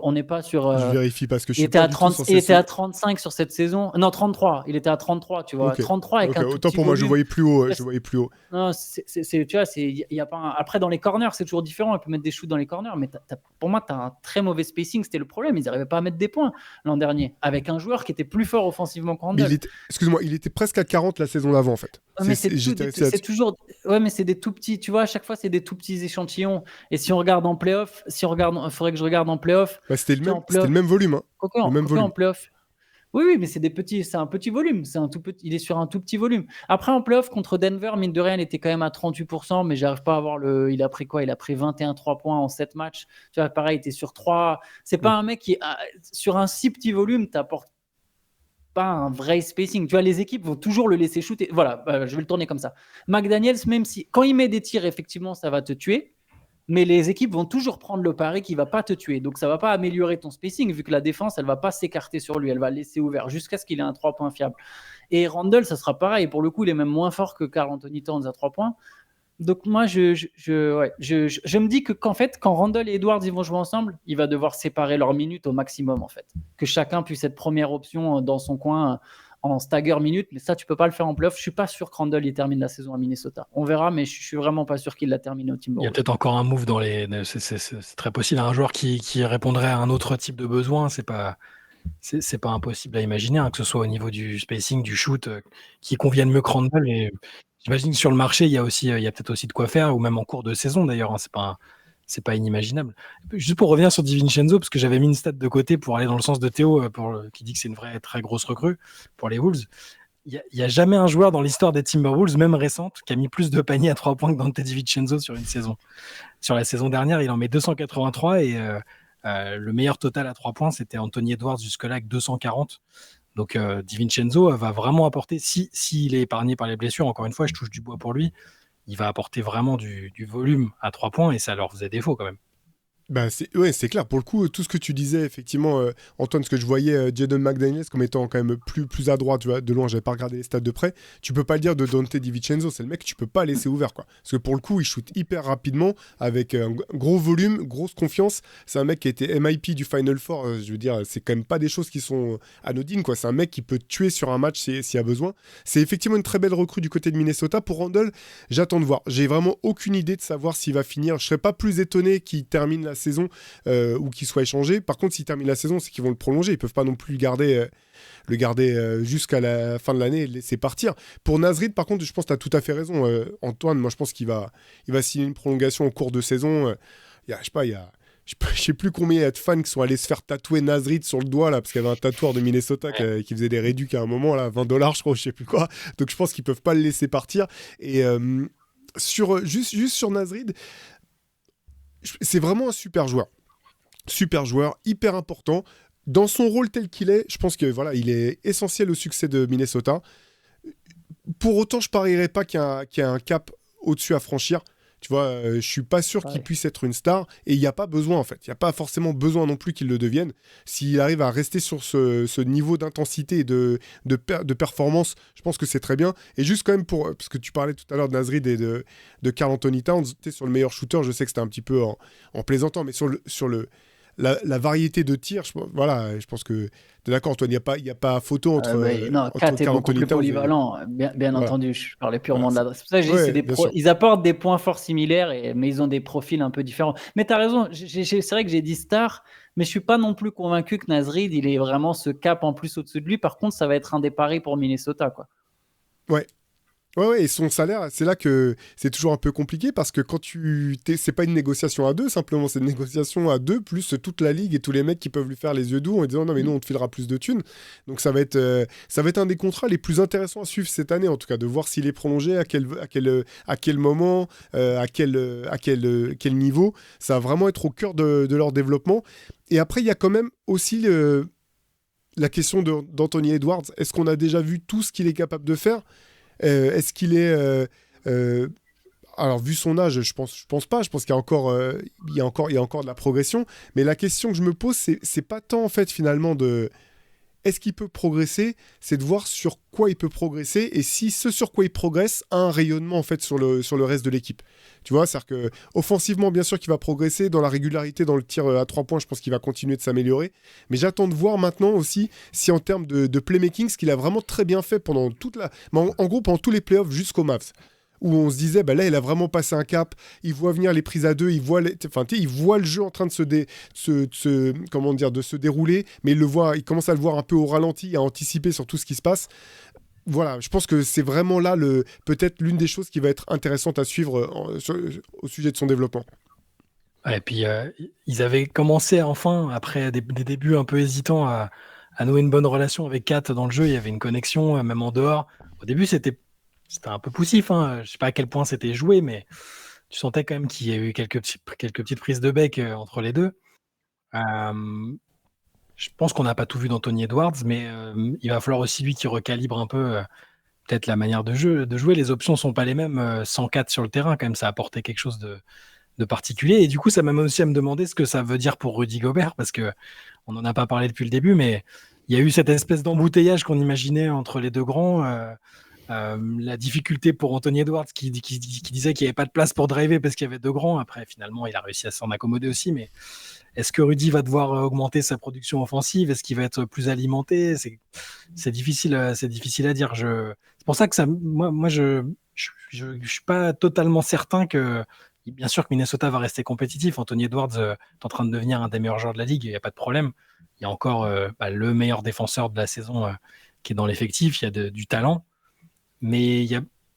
on n'est pas sur. Je vérifie parce que je il suis était pas à du 30, tout il était à 35 sur cette saison. Non, 33. Il était à 33, tu vois. Okay. 33 avec un tout autant petit pour moi, je volume. voyais plus haut. Je voyais plus haut. Non, tu vois, y a pas après, dans les corners, c'est toujours différent. Il peut mettre des shoots dans les corners, mais pour moi, tu as un très mauvais spacing. C'était le problème. Ils n'arrivaient pas à mettre des points l'an dernier, avec un joueur qui était plus fort offensivement qu'en Randle. Excuse-moi, il était presque à 40 la saison d'avant, en fait. Mais c'est toujours. Ouais, mais c'est des tout petits. Tu vois, à chaque fois, c'est des tout petits échantillons. Et si on regarde en playoff, il faudrait que je regarde en playoff. Bah, c'était le même volume. Hein. Le même volume. En playoff. Oui, mais c'est un petit volume. Il est sur un tout petit volume. Après, en playoff contre Denver, mine de rien, il était quand même à 38%, mais j'arrive pas à voir il a pris quoi? Il a pris 21 3 points en 7 matchs. Tu vois, pareil, il était sur 3. C'est pas un mec qui, sur un si petit volume, t'apporte pas un vrai spacing. Tu vois, les équipes vont toujours le laisser shooter. Voilà, je vais le tourner comme ça. McDaniels, même si, quand il met des tirs, effectivement, ça va te tuer. Mais les équipes vont toujours prendre le pari qui ne va pas te tuer. Donc, ça ne va pas améliorer ton spacing, vu que la défense, elle ne va pas s'écarter sur lui. Elle va le laisser ouvert jusqu'à ce qu'il ait un 3 points fiable. Et Randle, ça sera pareil. Pour le coup, il est même moins fort que Karl Anthony Towns à 3 points. Donc, moi, je me dis qu'en fait, quand Randle et Edwards ils vont jouer ensemble, il va devoir séparer leurs minutes au maximum, en fait. Que chacun puisse être première option dans son coin en stagger minutes, mais ça, tu peux pas le faire en playoff. Je suis pas sûr que Randle il termine la saison à Minnesota. On verra, mais je suis vraiment pas sûr qu'il la termine au Timberwolves. Il y a peut-être encore un move dans les. C'est très possible. Un joueur qui répondrait à un autre type de besoin, c'est pas impossible à imaginer, hein, que ce soit au niveau du spacing, du shoot, qui convienne mieux que Randle. Et j'imagine que sur le marché, il y a peut-être aussi de quoi faire, ou même en cours de saison d'ailleurs. Hein, c'est pas inimaginable. Juste pour revenir sur DiVincenzo, parce que j'avais mis une stat de côté pour aller dans le sens de Théo, qui dit que c'est une vraie très grosse recrue pour les Wolves. Il n'y a jamais un joueur dans l'histoire des Timberwolves, même récente, qui a mis plus de paniers à 3 points que Dante DiVincenzo sur une saison. Sur la saison dernière, il en met 283 et le meilleur total à 3 points, c'était Anthony Edwards jusque-là avec 240. Donc DiVincenzo va vraiment apporter, s'il est épargné par les blessures, encore une fois, je touche du bois pour lui, il va apporter vraiment du volume à 3 points et ça leur faisait défaut quand même. Bah c'est clair. Pour le coup, tout ce que tu disais, effectivement, Antoine, ce que je voyais Jaden McDaniels comme étant quand même plus adroit, tu vois, de loin, j'avais pas regardé les stats de près. Tu peux pas le dire de Dante DiVincenzo, c'est le mec que tu peux pas laisser ouvert, quoi. Parce que pour le coup, il shoot hyper rapidement, avec un gros volume, grosse confiance. C'est un mec qui a été MIP du Final Four. Je veux dire, c'est quand même pas des choses qui sont anodines, quoi. C'est un mec qui peut tuer sur un match s'il y a besoin. C'est effectivement une très belle recrue du côté de Minnesota. Pour Randle, j'attends de voir. J'ai vraiment aucune idée de savoir s'il va finir. Je serais pas plus étonné qu'il termine la saison ou qu'il soit échangé. Par contre, s'il termine la saison, c'est qu'ils vont le prolonger. Ils peuvent pas non plus le garder jusqu'à la fin de l'année et le laisser partir. Pour Nasrid, par contre, je pense que tu as tout à fait raison, Antoine. Moi, je pense qu'il va signer une prolongation au cours de saison. Je sais plus combien il y a de fans qui sont allés se faire tatouer Nasrid sur le doigt, là, parce qu'il y avait un tatoueur de Minnesota qui faisait des réducs à un moment, là, $20, je crois, je sais plus quoi. Donc, je pense qu'ils peuvent pas le laisser partir. Et juste sur Nasrid, c'est vraiment un super joueur, hyper important. Dans son rôle tel qu'il est, je pense que voilà, il est essentiel au succès de Minnesota. Pour autant, je parierais pas qu'il y a un cap au-dessus à franchir. Tu vois, je suis pas sûr qu'il puisse être une star et il n'y a pas besoin en fait. Il n'y a pas forcément besoin non plus qu'il le devienne. S'il arrive à rester sur ce niveau d'intensité et de performance, je pense que c'est très bien. Et juste quand même parce que tu parlais tout à l'heure de Nasrid et de Karl Anthony Towns, sur le meilleur shooter, je sais que c'était un petit peu en plaisantant, mais sur le la variété de tirs, je pense que tu es d'accord, Antoine, il n'y a pas photo entre, Oui, non, entre Kat est Karl beaucoup Anthony plus Towns polyvalent, bien voilà, entendu. Je parlais voilà, purement de l'adresse. C'est pour ça que je dis, ouais, bien sûr. ils apportent des points forts similaires, mais ils ont des profils un peu différents. Mais tu as raison, c'est vrai que j'ai dit star, mais je suis pas non plus convaincu que Naz Reid, il est vraiment ce cap en plus au-dessus de lui. Par contre, ça va être un des paris pour Minnesota, quoi. Ouais. Ouais, et son salaire, c'est là que c'est toujours un peu compliqué parce que c'est pas une négociation à deux, simplement, c'est une négociation à deux plus toute la ligue et tous les mecs qui peuvent lui faire les yeux doux en disant non, mais nous, on te filera plus de thunes. Donc ça va être un des contrats les plus intéressants à suivre cette année, en tout cas, de voir s'il est prolongé, à quel moment, quel niveau. Ça va vraiment être au cœur de leur développement. Et après, il y a quand même aussi la question d'Anthony Edwards. Est-ce qu'on a déjà vu tout ce qu'il est capable de faire? Est-ce qu'il est alors vu son âge, je pense pas. Je pense qu'il y a encore, il y a encore de la progression. Mais la question que je me pose, c'est pas tant en fait finalement de est-ce qu'il peut progresser, c'est de voir sur quoi il peut progresser et si ce sur quoi il progresse a un rayonnement en fait sur le reste de l'équipe. Tu vois, c'est-à-dire que offensivement, bien sûr qu'il va progresser, dans la régularité, dans le tir à 3 points, je pense qu'il va continuer de s'améliorer. Mais j'attends de voir maintenant aussi si en termes de playmaking, ce qu'il a vraiment très bien fait pendant en gros pendant tous les playoffs jusqu'au Mavs, où on se disait, bah là, il a vraiment passé un cap, il voit venir les prises à deux, il voit le jeu en train de se dérouler, mais il commence à le voir un peu au ralenti, à anticiper sur tout ce qui se passe. Voilà, je pense que c'est vraiment là peut-être l'une des choses qui va être intéressante à suivre au sujet de son développement. Ouais, et puis, ils avaient commencé enfin, après des débuts un peu hésitants, à nouer une bonne relation avec Kat dans le jeu. Il y avait une connexion, même en dehors. Au début, c'était un peu poussif, hein. Je sais pas à quel point c'était joué, mais tu sentais quand même qu'il y a eu quelques petites prises de bec entre les deux. Euh, je pense qu'on n'a pas tout vu d'Anthony Edwards, mais il va falloir aussi lui qui recalibre un peu peut-être la manière de jouer. Les options sont pas les mêmes sans 4 sur le terrain, quand même, ça a apporté quelque chose de particulier. Et du coup, ça m'amène aussi à me demander ce que ça veut dire pour Rudy Gobert, parce que on n'en a pas parlé depuis le début, mais il y a eu cette espèce d'embouteillage qu'on imaginait entre les deux grands. La difficulté pour Anthony Edwards qui disait qu'il n'y avait pas de place pour driver parce qu'il y avait deux grands. Après, finalement, il a réussi à s'en accommoder aussi. Mais est-ce que Rudy va devoir augmenter sa production offensive? Est-ce qu'il va être plus alimenté? C'est difficile à dire. C'est pour ça que moi je suis pas totalement certain que. Bien sûr que Minnesota va rester compétitif. Anthony Edwards est en train de devenir un des meilleurs joueurs de la ligue. Il n'y a pas de problème. Il y a encore le meilleur défenseur de la saison qui est dans l'effectif. Il y a du talent. Mais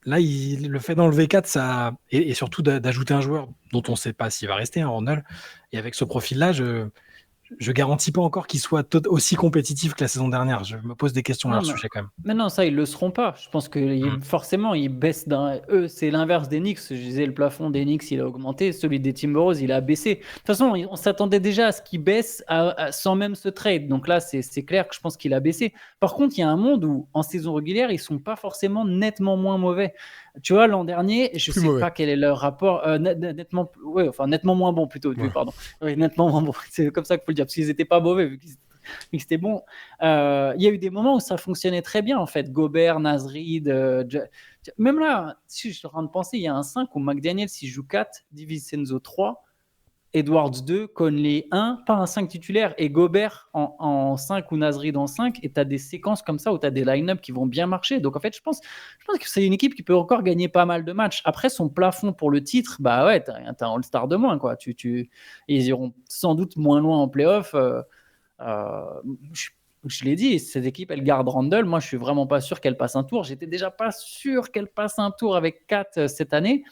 le fait d'enlever 4, ça, et surtout d'ajouter un joueur dont on ne sait pas s'il va rester, Randle, et avec ce profil-là, je garantis pas encore qu'il soit aussi compétitif que la saison dernière. Je me pose des questions à leur sujet quand même. Mais non, ça, ils le seront pas. Je pense que forcément, ils baissent eux, c'est l'inverse des Knicks. Je disais, le plafond des Knicks, il a augmenté. Celui des Timberwolves, il a baissé. De toute façon, on s'attendait déjà à ce qu'il baisse sans même se trade. Donc là, c'est clair que je pense qu'il a baissé. Par contre, il y a un monde où, en saison régulière, ils sont pas forcément nettement moins mauvais. Tu vois, l'an dernier, je sais pas quel est leur rapport. Nettement moins bon plutôt. Ouais. Pardon. Oui, nettement moins bon. C'est comme ça qu'il faut le dire, parce qu'ils n'étaient pas mauvais, vu que c'était bon. Il y a eu des moments où ça fonctionnait très bien, en fait. Gobert, Naz Reid, même là, si je suis en train de penser, il y a un 5 où McDaniels, il joue 4, DiVincenzo 3, Edwards 2, Conley 1, pas un 5 titulaire, et Gobert en 5 ou Naz Reid en 5, et tu as des séquences comme ça où tu as des line-up qui vont bien marcher. Donc en fait, je pense que c'est une équipe qui peut encore gagner pas mal de matchs. Après, son plafond pour le titre, bah ouais, tu as un All-Star de moins, quoi. Ils iront sans doute moins loin en playoff. Je l'ai dit, cette équipe, elle garde Randle. Moi, je suis vraiment pas sûr qu'elle passe un tour. J'étais déjà pas sûr qu'elle passe un tour avec 4 cette année.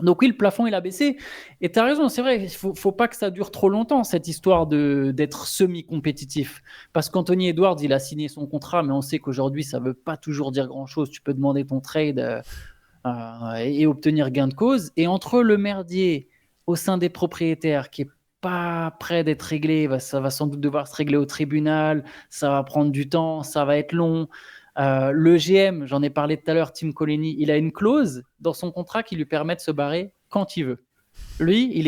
Donc oui, le plafond, il a baissé. Et tu as raison, c'est vrai, il ne faut pas que ça dure trop longtemps, cette histoire d'être semi-compétitif. Parce qu'Anthony Edwards, il a signé son contrat, mais on sait qu'aujourd'hui, ça ne veut pas toujours dire grand-chose. Tu peux demander ton trade et obtenir gain de cause. Et entre le merdier au sein des propriétaires qui est pas prêt d'être réglé, ça va sans doute devoir se régler au tribunal, ça va prendre du temps, ça va être long. Le GM, j'en ai parlé tout à l'heure, Tim Collini, il a une clause dans son contrat qui lui permet de se barrer quand il veut. Lui, il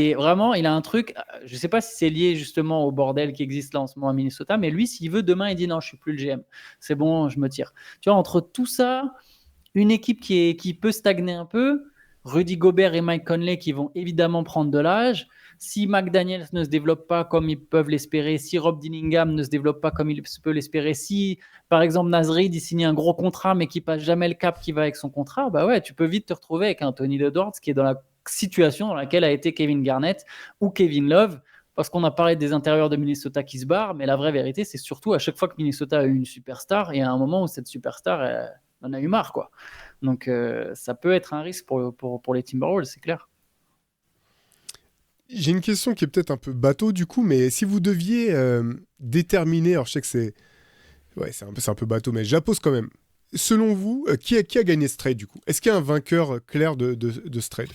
a un truc, je ne sais pas si c'est lié justement au bordel qui existe là en ce moment à Minnesota, mais lui, s'il veut, demain, il dit non, je ne suis plus le GM. C'est bon, je me tire. Tu vois, entre tout ça, une équipe qui peut stagner un peu, Rudy Gobert et Mike Conley qui vont évidemment prendre de l'âge, Si McDaniels ne se développe pas comme ils peuvent l'espérer, si Rob Dillingham ne se développe pas comme il peut l'espérer, si par exemple Naz Reid il signe un gros contrat mais qui passe jamais le cap qui va avec son contrat, bah ouais, tu peux vite te retrouver avec un Anthony Edwards qui est dans la situation dans laquelle a été Kevin Garnett ou Kevin Love, parce qu'on a parlé des intérieurs de Minnesota qui se barrent, mais la vraie vérité, c'est surtout à chaque fois que Minnesota a eu une superstar, il y a un moment où cette superstar en a eu marre, quoi. Donc ça peut être un risque pour les Timberwolves, c'est clair. J'ai une question qui est peut-être un peu bateau du coup, mais si vous deviez déterminer, alors je sais que c'est un peu bateau, mais je la pose quand même. Selon vous, qui a gagné ce trade du coup? Est-ce qu'il y a un vainqueur clair de ce trade?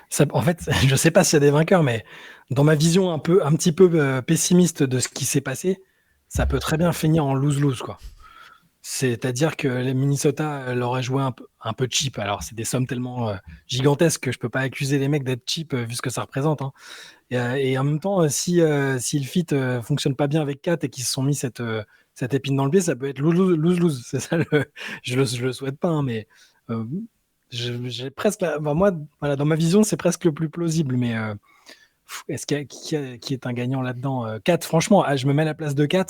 Ça, en fait, je sais pas s'il y a des vainqueurs, mais dans ma vision un petit peu pessimiste de ce qui s'est passé, ça peut très bien finir en lose-lose, quoi. C'est-à-dire que les Minnesota l'aurait joué un peu cheap. Alors, c'est des sommes tellement gigantesques que je peux pas accuser les mecs d'être cheap vu ce que ça représente, hein. Et en même temps, si le fit fonctionne pas bien avec Kat et qu'ils se sont mis cette épine dans le pied, ça peut être lose-lose. C'est ça, je le souhaite pas, hein, mais j'ai presque, moi, voilà, dans ma vision, c'est presque le plus plausible. Mais est-ce qui est un gagnant là-dedans? Kat, franchement, je me mets à la place de Kat.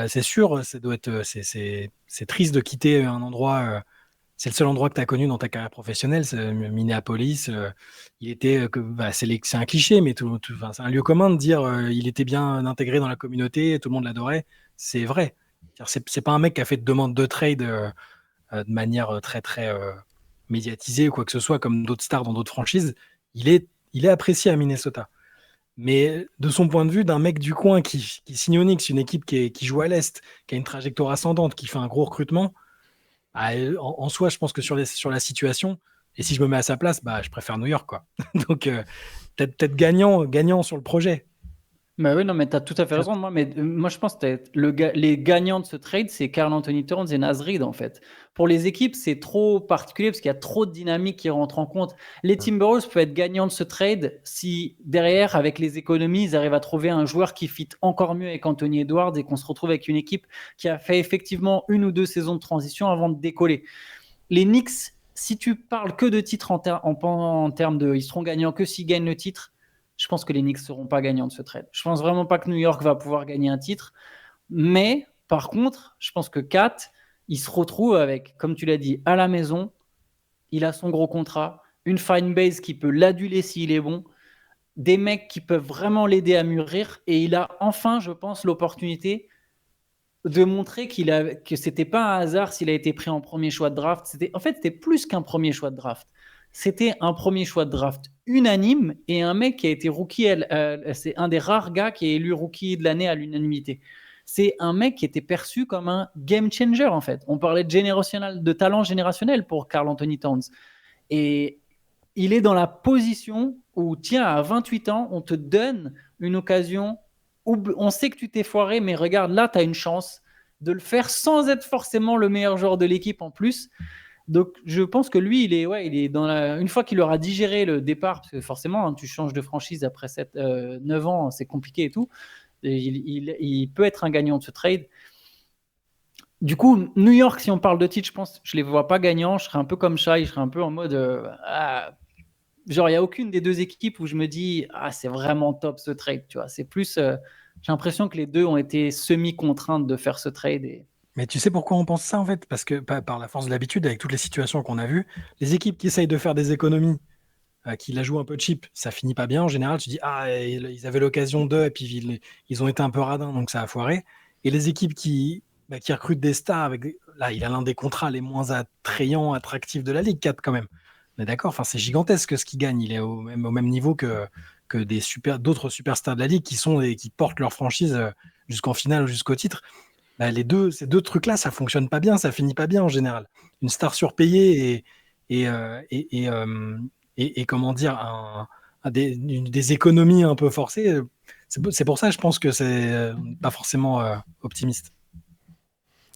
C'est sûr, ça doit être, c'est triste de quitter un endroit. C'est le seul endroit que tu as connu dans ta carrière professionnelle, c'est Minneapolis. Il était, c'est un cliché, mais c'est un lieu commun de dire il était bien intégré dans la communauté, tout le monde l'adorait. C'est vrai. C'est pas un mec qui a fait de demande de trade de manière très très médiatisée ou quoi que ce soit, comme d'autres stars dans d'autres franchises. Il est apprécié à Minnesota. Mais de son point de vue, d'un mec du coin qui signe Onyx, une équipe qui joue à l'Est, qui a une trajectoire ascendante, qui fait un gros recrutement, en soi, je pense que sur la situation, et si je me mets à sa place, je préfère New York, quoi. Donc, peut-être gagnant sur le projet. Bah oui, non, mais tu as tout à fait raison. Moi, je pense que les gagnants de ce trade, c'est Karl Anthony Towns et Naz Reid, en fait. Pour les équipes, c'est trop particulier parce qu'il y a trop de dynamique qui rentre en compte. Les Timberwolves peuvent être gagnants de ce trade si, derrière, avec les économies, ils arrivent à trouver un joueur qui fit encore mieux avec Anthony Edwards et qu'on se retrouve avec une équipe qui a fait effectivement 1 ou 2 saisons de transition avant de décoller. Les Knicks, si tu parles que de titres en termes de ils seront gagnants que s'ils gagnent le titre, je pense que les Knicks ne seront pas gagnants de ce trade. Je pense vraiment pas que New York va pouvoir gagner un titre. Mais par contre, je pense que Kat, il se retrouve avec, comme tu l'as dit, à la maison, il a son gros contrat, une fan base qui peut l'aduler s'il est bon, des mecs qui peuvent vraiment l'aider à mûrir, et il a enfin, je pense, l'opportunité de montrer que c'était pas un hasard s'il a été pris en premier choix de draft. C'était plus qu'un premier choix de draft. C'était un premier choix de draft unanime et un mec qui a été rookie, c'est un des rares gars qui est élu rookie de l'année à l'unanimité. C'est un mec qui était perçu comme un game changer, en fait. On parlait de talent générationnel pour Karl Anthony Towns. Et il est dans la position où, tiens, à 28 ans, on te donne une occasion où on sait que tu t'es foiré, mais regarde, là, tu as une chance de le faire sans être forcément le meilleur joueur de l'équipe en plus. Donc, je pense que lui, il est une fois qu'il aura digéré le départ, parce que forcément, hein, tu changes de franchise après 9 ans, c'est compliqué et tout. Il peut être un gagnant de ce trade. Du coup, New York, si on parle de titre, je pense, je les vois pas gagnants. Je serais un peu comme Shai, je serais un peu en mode, genre, il y a aucune des deux équipes où je me dis, c'est vraiment top ce trade. Tu vois, c'est plus, j'ai l'impression que les deux ont été semi-contraintes de faire ce trade. Mais tu sais pourquoi on pense ça, en fait? Parce que par la force de l'habitude, avec toutes les situations qu'on a vues, les équipes qui essayent de faire des économies, qui la jouent un peu cheap, ça finit pas bien. En général, tu dis, ils avaient l'occasion d'eux, et puis ils ont été un peu radins, donc ça a foiré. Et les équipes qui recrutent des stars, là, il a l'un des contrats les moins attrayants, attractifs de la Ligue 4 quand même. On est d'accord, enfin, c'est gigantesque ce qu'il gagne. Il est au même niveau que d'autres superstars de la Ligue qui portent leur franchise jusqu'en finale ou jusqu'au titre. Ces deux trucs-là, ça fonctionne pas bien, ça finit pas bien en général. Une star surpayée et comment dire, des économies un peu forcées. C'est pour ça, je pense que c'est pas forcément optimiste.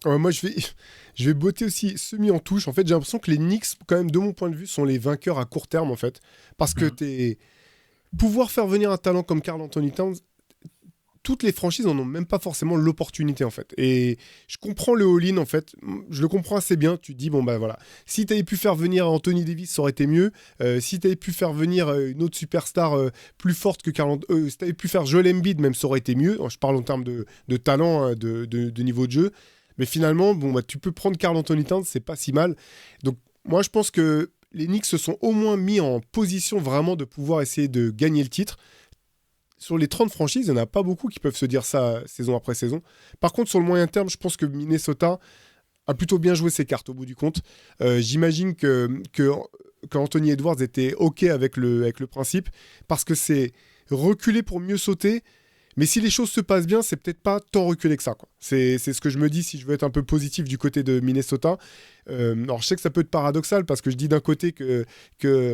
Moi, je vais botter aussi semi en touche. En fait, j'ai l'impression que les Knicks, quand même, de mon point de vue, sont les vainqueurs à court terme, en fait. Parce que pouvoir faire venir un talent comme Karl Anthony Towns, toutes les franchises n'en ont même pas forcément l'opportunité, en fait. Et je comprends le all-in, en fait. Je le comprends assez bien. Tu te dis, bon, bah voilà. Si tu avais pu faire venir Anthony Davis, ça aurait été mieux. Si tu avais pu faire venir une autre superstar plus forte que si tu avais pu faire Joel Embiid, même, ça aurait été mieux. Je parle en termes de talent, hein, de niveau de jeu. Mais finalement, bon, bah, tu peux prendre Karl Anthony Towns, c'est pas si mal. Donc, moi, je pense que les Knicks se sont au moins mis en position vraiment de pouvoir essayer de gagner le titre. Sur les 30 franchises, il n'y en a pas beaucoup qui peuvent se dire ça saison après saison. Par contre, sur le moyen terme, je pense que Minnesota a plutôt bien joué ses cartes au bout du compte. J'imagine qu'Anthony Edwards était OK avec le principe, parce que c'est reculer pour mieux sauter. Mais si les choses se passent bien, c'est peut-être pas tant reculé que ça, quoi. C'est ce que je me dis si je veux être un peu positif du côté de Minnesota. Alors je sais que ça peut être paradoxal parce que je dis d'un côté que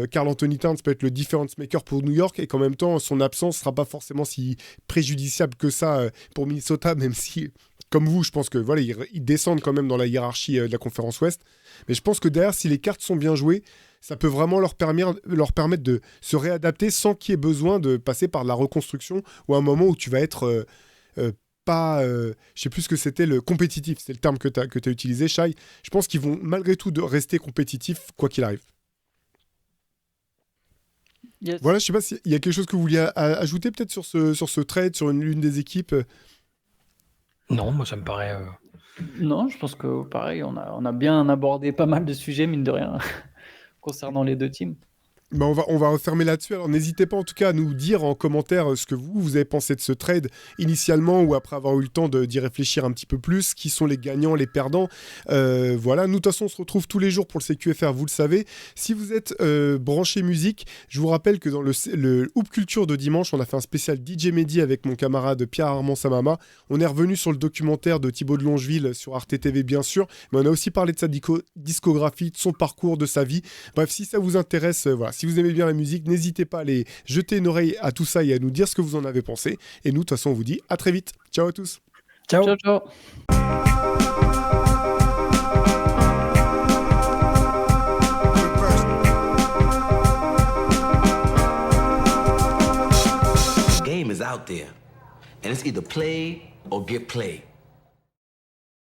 Karl Anthony Towns peut être le difference maker pour New York et qu'en même temps son absence sera pas forcément si préjudiciable que ça pour Minnesota, même si, comme vous, je pense que voilà, ils descendent quand même dans la hiérarchie de la conférence Ouest. Mais je pense que derrière, si les cartes sont bien jouées, ça peut vraiment leur permettre de se réadapter sans qu'il y ait besoin de passer par de la reconstruction ou un moment où tu vas être pas... je sais plus ce que c'était, le compétitif. C'est le terme que tu as utilisé, Shai. Je pense qu'ils vont malgré tout rester compétitifs quoi qu'il arrive. Yes. Voilà, je sais pas s'il y a quelque chose que vous vouliez ajouter peut-être sur ce trade, sur l'une des équipes. Non, moi ça me paraît. Non, je pense que pareil, on a bien abordé pas mal de sujets, mine de rien, concernant les deux teams. Ben on va refermer là-dessus. Alors n'hésitez pas en tout cas à nous dire en commentaire ce que vous avez pensé de ce trade initialement ou après avoir eu le temps d'y réfléchir un petit peu plus. Qui sont les gagnants, les perdants. Voilà, nous de toute façon on se retrouve tous les jours pour le CQFR, vous le savez. Si vous êtes branché musique, je vous rappelle que dans le Hoop Culture de dimanche, on a fait un spécial DJ Mehdi avec mon camarade Pierre-Armand Samama. On est revenu sur le documentaire de Thibaut de Longeville sur Arte TV bien sûr, mais on a aussi parlé de sa discographie, de son parcours, de sa vie. Bref, si ça vous intéresse, voilà. Si vous aimez bien la musique, n'hésitez pas à aller jeter une oreille à tout ça et à nous dire ce que vous en avez pensé. Et nous, de toute façon, on vous dit à très vite. Ciao à tous. Ciao. Ciao, ciao. The game is out there, and it's either play or get played.